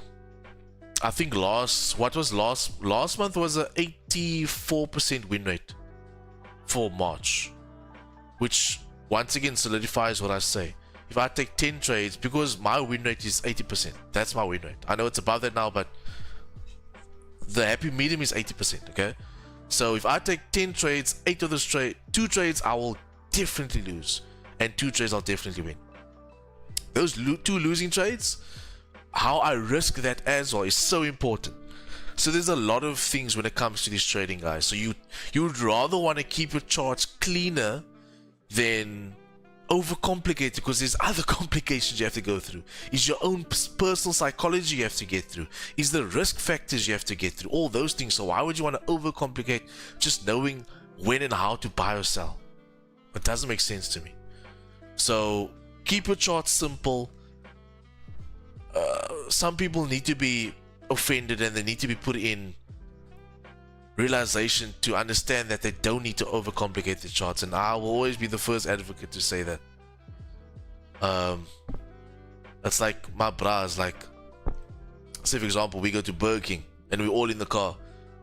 Speaker 3: I think last month was a 84% win rate for March, which once again solidifies what I say. If I take 10 trades, because my win rate is 80%, that's my win rate. I know it's above that now, but the happy medium is 80%. Okay, so if I take 10 trades, 8 of those trades, 2 trades I will definitely lose, and 2 trades I'll definitely win. Those 2 losing trades, how I risk that as well is so important. So there's a lot of things when it comes to this trading, guys. So you would rather want to keep your charts cleaner than overcomplicated, because there's other complications you have to go through. Is your own personal psychology you have to get through. Is the risk factors you have to get through. All those things. So why would you want to overcomplicate just knowing when and how to buy or sell? It doesn't make sense to me. So keep your charts simple. Some people need to be offended and they need to be put in realization to understand that they don't need to overcomplicate the charts, and I will always be the first advocate to say that. That's like my bras, like, say for example we go to Burger King and we're all in the car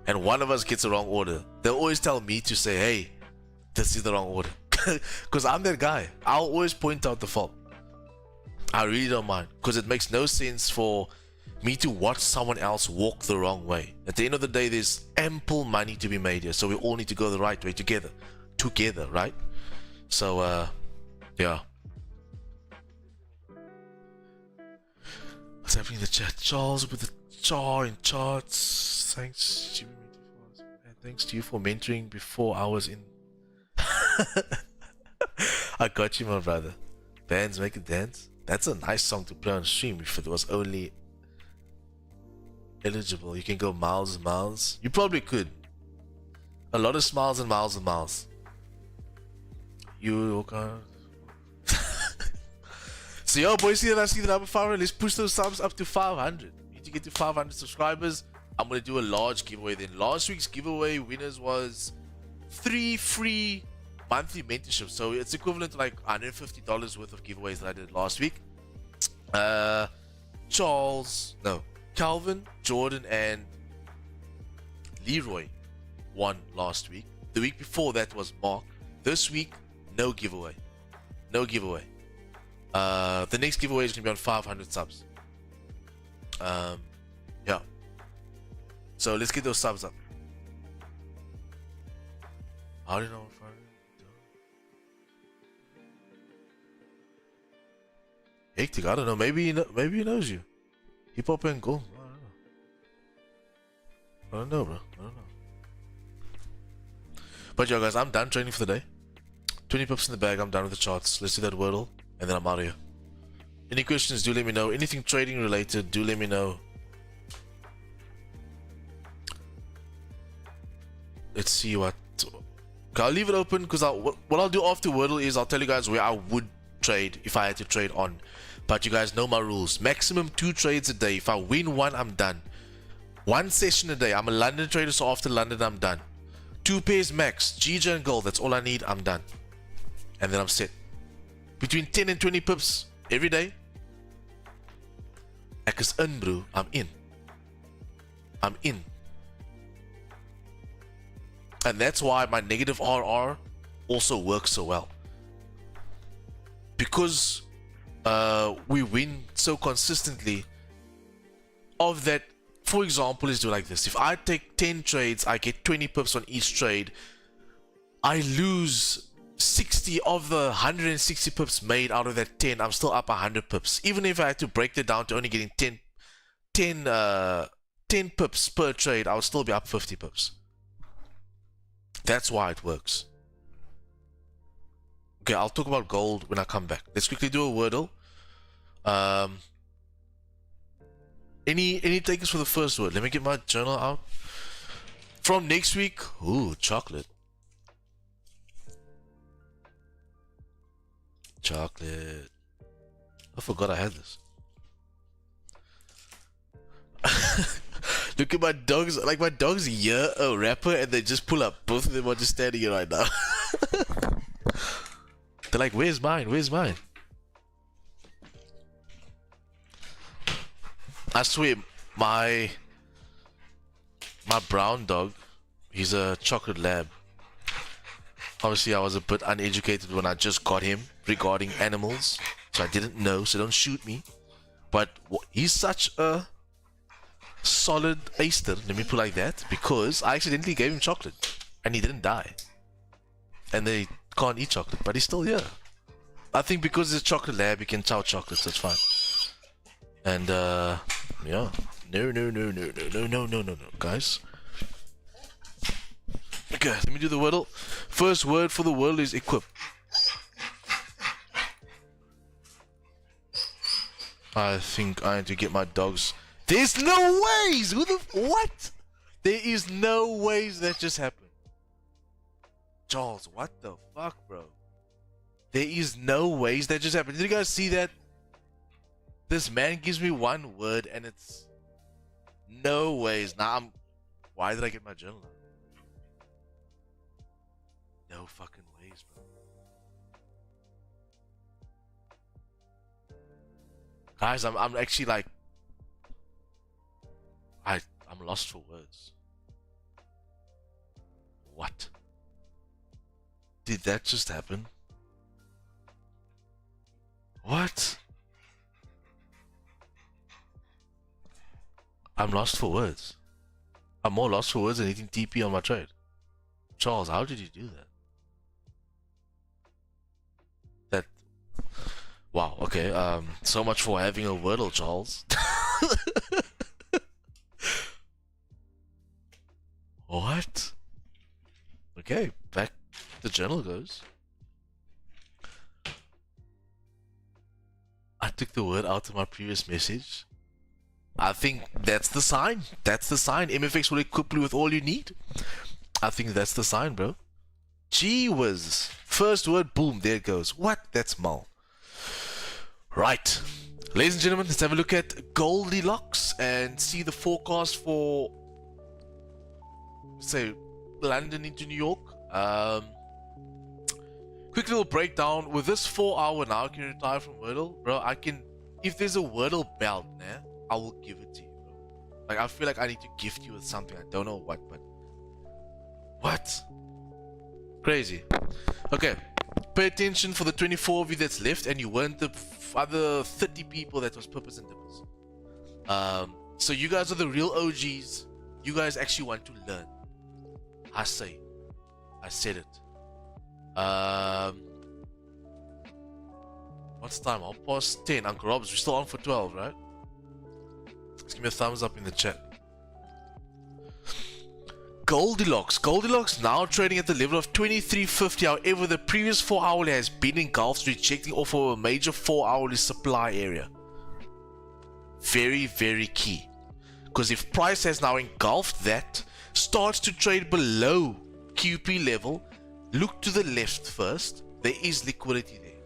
Speaker 3: and one of us gets the wrong order. They'll always tell me to say, hey, this is the wrong order, because I'm that guy. I'll always point out the fault. I really don't mind, because it makes no sense for me to watch someone else walk the wrong way. At the end of the day, there's ample money to be made here, so we all need to go the right way together, right? So yeah, what's happening in the chat? Charles with the char in charts. Thanks to you for mentoring before I was in. I got you, my brother. Bands make it dance. That's a nice song to play on stream if it was only eligible. You can go miles and miles. You probably could. A lot of smiles and miles and miles. You okay? So yo, boys, see that I see the number 500. Let's push those subs up to 500. We need to get to 500 subscribers. I'm gonna do a large giveaway then. Last week's giveaway winners was 3 free monthly mentorships, so it's equivalent to like $150 worth of giveaways that I did last week. Calvin, Jordan, and Leroy won last week. The week before that was Mark. This week, no giveaway. No giveaway. The next giveaway is gonna be on 500 subs. Yeah. So let's get those subs up. I don't know if I hectic. I don't know. Maybe he knows you. Hip hop and gold. I don't know, bro. I don't know. But yeah, guys, I'm done training for the day. 20 pips in the bag. I'm done with the charts. Let's do that wordle, and then I'm out of here. Any questions? Do let me know. Anything trading related? Do let me know. Let's see what. Okay, I'll leave it open because what I'll do after wordle is I'll tell you guys where I would trade if I had to trade on. But you guys know my rules. Maximum 2 trades a day. If I win 1, I'm done. 1 session a day. I'm a London trader, so after London, I'm done. 2 pairs max. GBP and gold. That's all I need. I'm done. And then I'm set. Between 10 and 20 pips every day. Ek is in, bro. I'm in. I'm in. And that's why my negative RR also works so well. Because we win so consistently. Of that, for example, let's do it like this. If I take 10 trades, I get 20 pips on each trade. I lose 60 of the 160 pips made out of that 10. I'm still up 100 pips. Even if I had to break that down to only getting 10 pips per trade, I would still be up 50 pips. That's why it works. Okay, I'll talk about gold when I come back. Let's quickly do a wordle. Any takers for the first word? Let me get my journal out. From next week, ooh, chocolate. Chocolate. I forgot I had this. Look at my dogs. Like my dog's here, a rapper, and they just pull up. Both of them are just standing here right now. They're like, where's mine? Where's mine? I swear, my brown dog, he's a chocolate lab. Obviously, I was a bit uneducated when I just got him regarding animals, so I didn't know, so don't shoot me. But he's such a solid aster, let me put it like that, because I accidentally gave him chocolate and he didn't die. And they can't eat chocolate, but he's still here. I think because it's a chocolate lab, you can chow chocolate, so it's fine. And yeah, no, guys. Okay, let me do the wordle. First word for the wordle is equip. I think I need to get my dogs. There's no ways! What? There is no ways that just happened. Charles, what the fuck, bro? There is no ways that just happened. Did you guys see that? This man gives me one word and it's no ways. Now why did I get my journal out? No fucking ways, bro. Guys, I'm actually like I'm lost for words. What? Did that just happen? What? I'm lost for words. I'm more lost for words than eating TP on my trade. Charles, how did you do that? Wow, okay, so much for having a wordle, Charles. What? Okay, back the journal goes. I took the word out of my previous message. I think that's the sign. That's the sign. MFX will equip you with all you need. I think that's the sign, bro. Gee whiz. First word, boom, there it goes. What? That's Mal. Right. Ladies and gentlemen, let's have a look at Goldilocks and see the forecast for say London into New York. Quick little breakdown with this 4 hour now. Can you retire from Wordle, bro? I can. If there's a Wordle belt, nah, I will give it to you, bro. Like I feel like I need to gift you with something. I don't know what, but what? Crazy. Okay. Pay attention for the 24 of you that's left, and you weren't the other 30 people that was purpose and dimples. So you guys are the real OGs. You guys actually want to learn. I said it. What's the time? 10:30. Uncle Rob's, we're still on for 12, right? Just give me a thumbs up in the chat. Goldilocks now trading at the level of 23.50. However, the previous 4 hourly has been engulfed, rejecting off of a major 4 hourly supply area. Very, very key. Because if price has now engulfed that, starts to trade below QP level, look to the left first. There is liquidity there.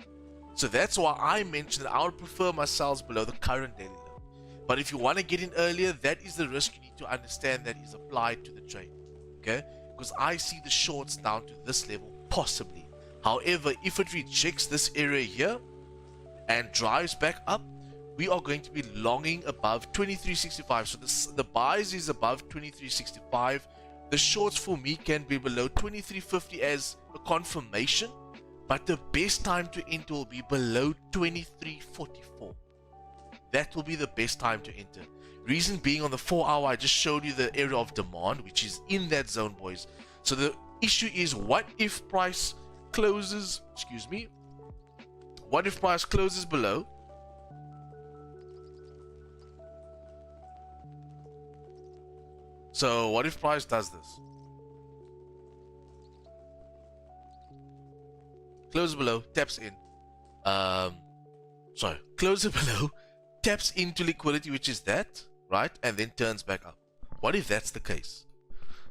Speaker 3: So that's why I mentioned that I would prefer my sales below the current daily low. But if you want to get in earlier, that is the risk you need to understand that is applied to the trade. Okay, because I see the shorts down to this level, possibly. However, if it rejects this area here and drives back up, we are going to be longing above 23.65. So the buys is above 23.65. The shorts for me can be below 23.50 as a confirmation, but the best time to enter will be below 23.44. That will be the best time to enter. Reason being, on the 4 hour, I just showed you the area of demand, which is in that zone, boys. So the issue is, what if price closes, what if price closes below? So what if price does this? Closes below, taps in. Closes below, taps into liquidity, which is that, right? And then turns back up. What if that's the case?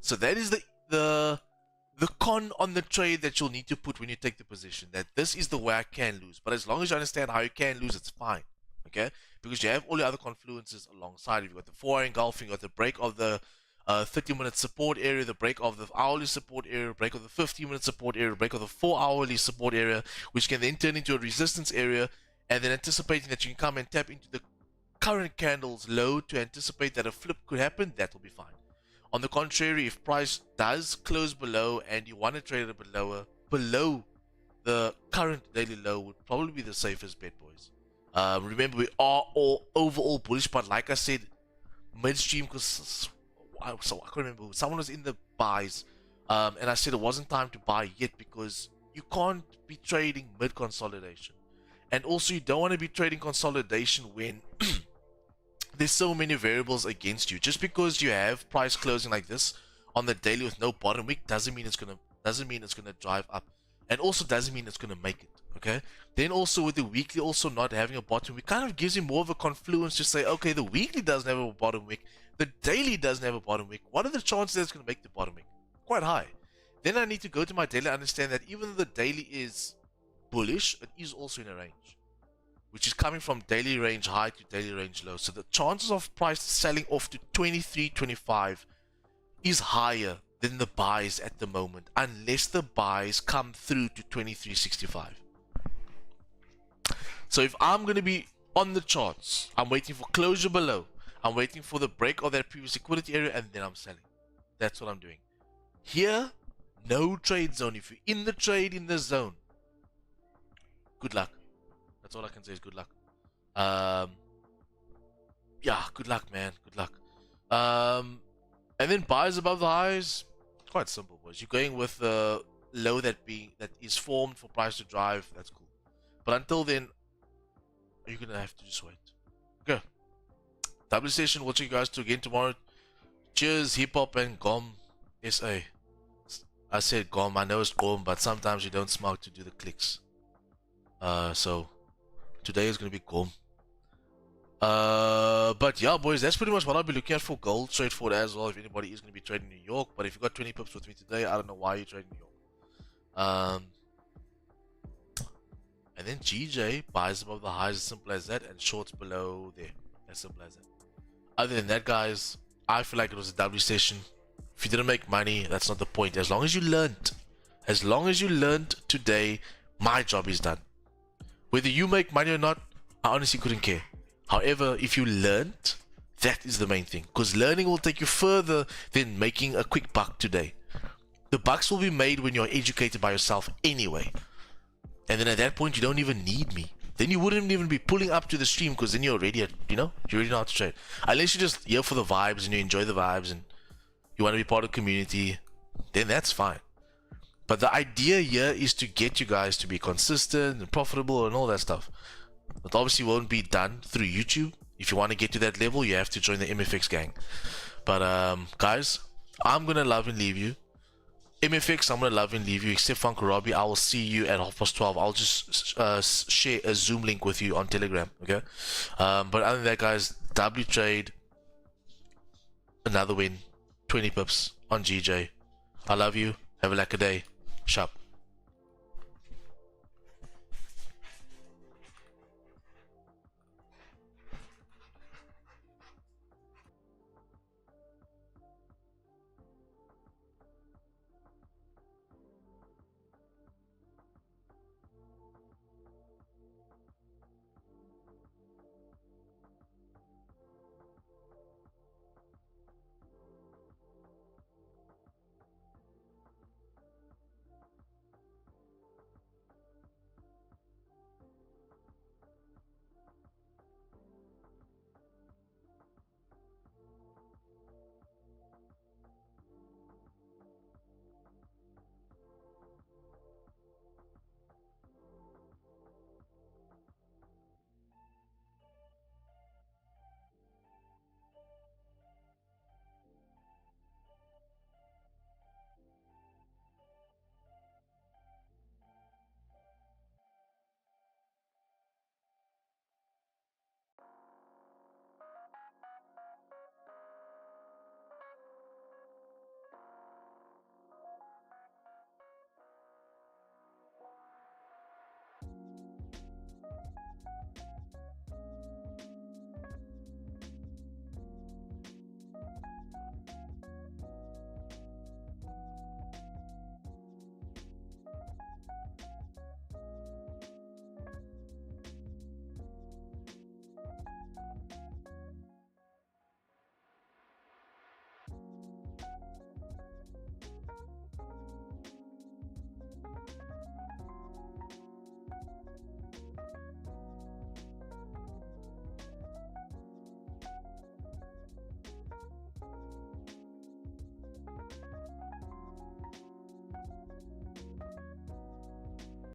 Speaker 3: So that is the con on the trade that you'll need to put when you take the position, that this is the way I can lose. But as long as you understand how you can lose, it's fine. Okay? Because you have all the other confluences alongside. You've got the 4 hour engulfing, you've got the break of the 30-minute support area, the break of the hourly support area, break of the 15-minute support area, break of the 4 hourly support area, which can then turn into a resistance area, and then anticipating that you can come and tap into the current candle's low to anticipate that a flip could happen. That will be fine. On the contrary, if price does close below and you want to trade a bit lower, below the current daily low would probably be the safest bet, boys. Remember, we are all overall bullish, but like I said, midstream, because I can't remember, someone was in the buys, and I said it wasn't time to buy yet because you can't be trading mid consolidation, and also you don't want to be trading consolidation when there's so many variables against you. Just because you have price closing like this on the daily with no bottom wick doesn't mean it's gonna drive up, and also doesn't mean it's gonna make it. Okay, then also with the weekly also not having a bottom wick kind of gives you more of a confluence to say, okay, the weekly doesn't have a bottom wick, the daily doesn't have a bottom wick. What are the chances that it's going to make the bottom wick? Quite high. Then I need to go to my daily and understand that even though the daily is bullish, it is also in a range, which is coming from daily range high to daily range low. So the chances of price selling off to 23.25 is higher than the buys at the moment, unless the buys come through to 23.65. So if I'm going to be on the charts, I'm waiting for closure below, I'm waiting for the break of that previous liquidity area, and then I'm selling. That's what I'm doing. Here, no trade zone. If you're in the trade in the zone, good luck. That's all I can say is good luck. Yeah, good luck, man. Good luck. And then buys above the highs. It's quite simple, boys. You're going with the low that is formed for price to drive. That's cool. But until then, you're gonna have to just wait. Okay. W session. Watching you guys to again tomorrow. Cheers, hip hop and Gom SA. I said Gom. I know it's Gom, but sometimes you don't smoke to do the clicks. So today is gonna be Gom. But yeah, boys, that's pretty much what I'll be looking at for gold, straightforward as well. If anybody is gonna be trading New York, but if you got 20 pips with me today, I don't know why you're trading New York. And then GJ buys above the highs, as simple as that, and shorts below there, as simple as that. Other than that, guys, I feel like it was a W session. If you didn't make money, that's not the point. As long as you learned today, my job is done. Whether you make money or not, I honestly couldn't care. However, if you learned, that is the main thing, because learning will take you further than making a quick buck today. The bucks will be made when you're educated by yourself anyway. And then at that point, you don't even need me. Then you wouldn't even be pulling up to the stream, because then you're already, you already know how to trade. Unless you're just here for the vibes and you enjoy the vibes and you want to be part of the community, then that's fine. But the idea here is to get you guys to be consistent and profitable and all that stuff. It obviously won't be done through YouTube. If you want to get to that level, you have to join the MFX gang. But guys, I'm gonna love and leave you. MFX, I'm gonna love and leave you. Except Funko Robbie, I will see you at 12:30. I'll just share a Zoom link with you on Telegram. Okay. But other than that, guys, W trade, another win, 20 pips on GJ. I love you. Have a lekker day. Sharp.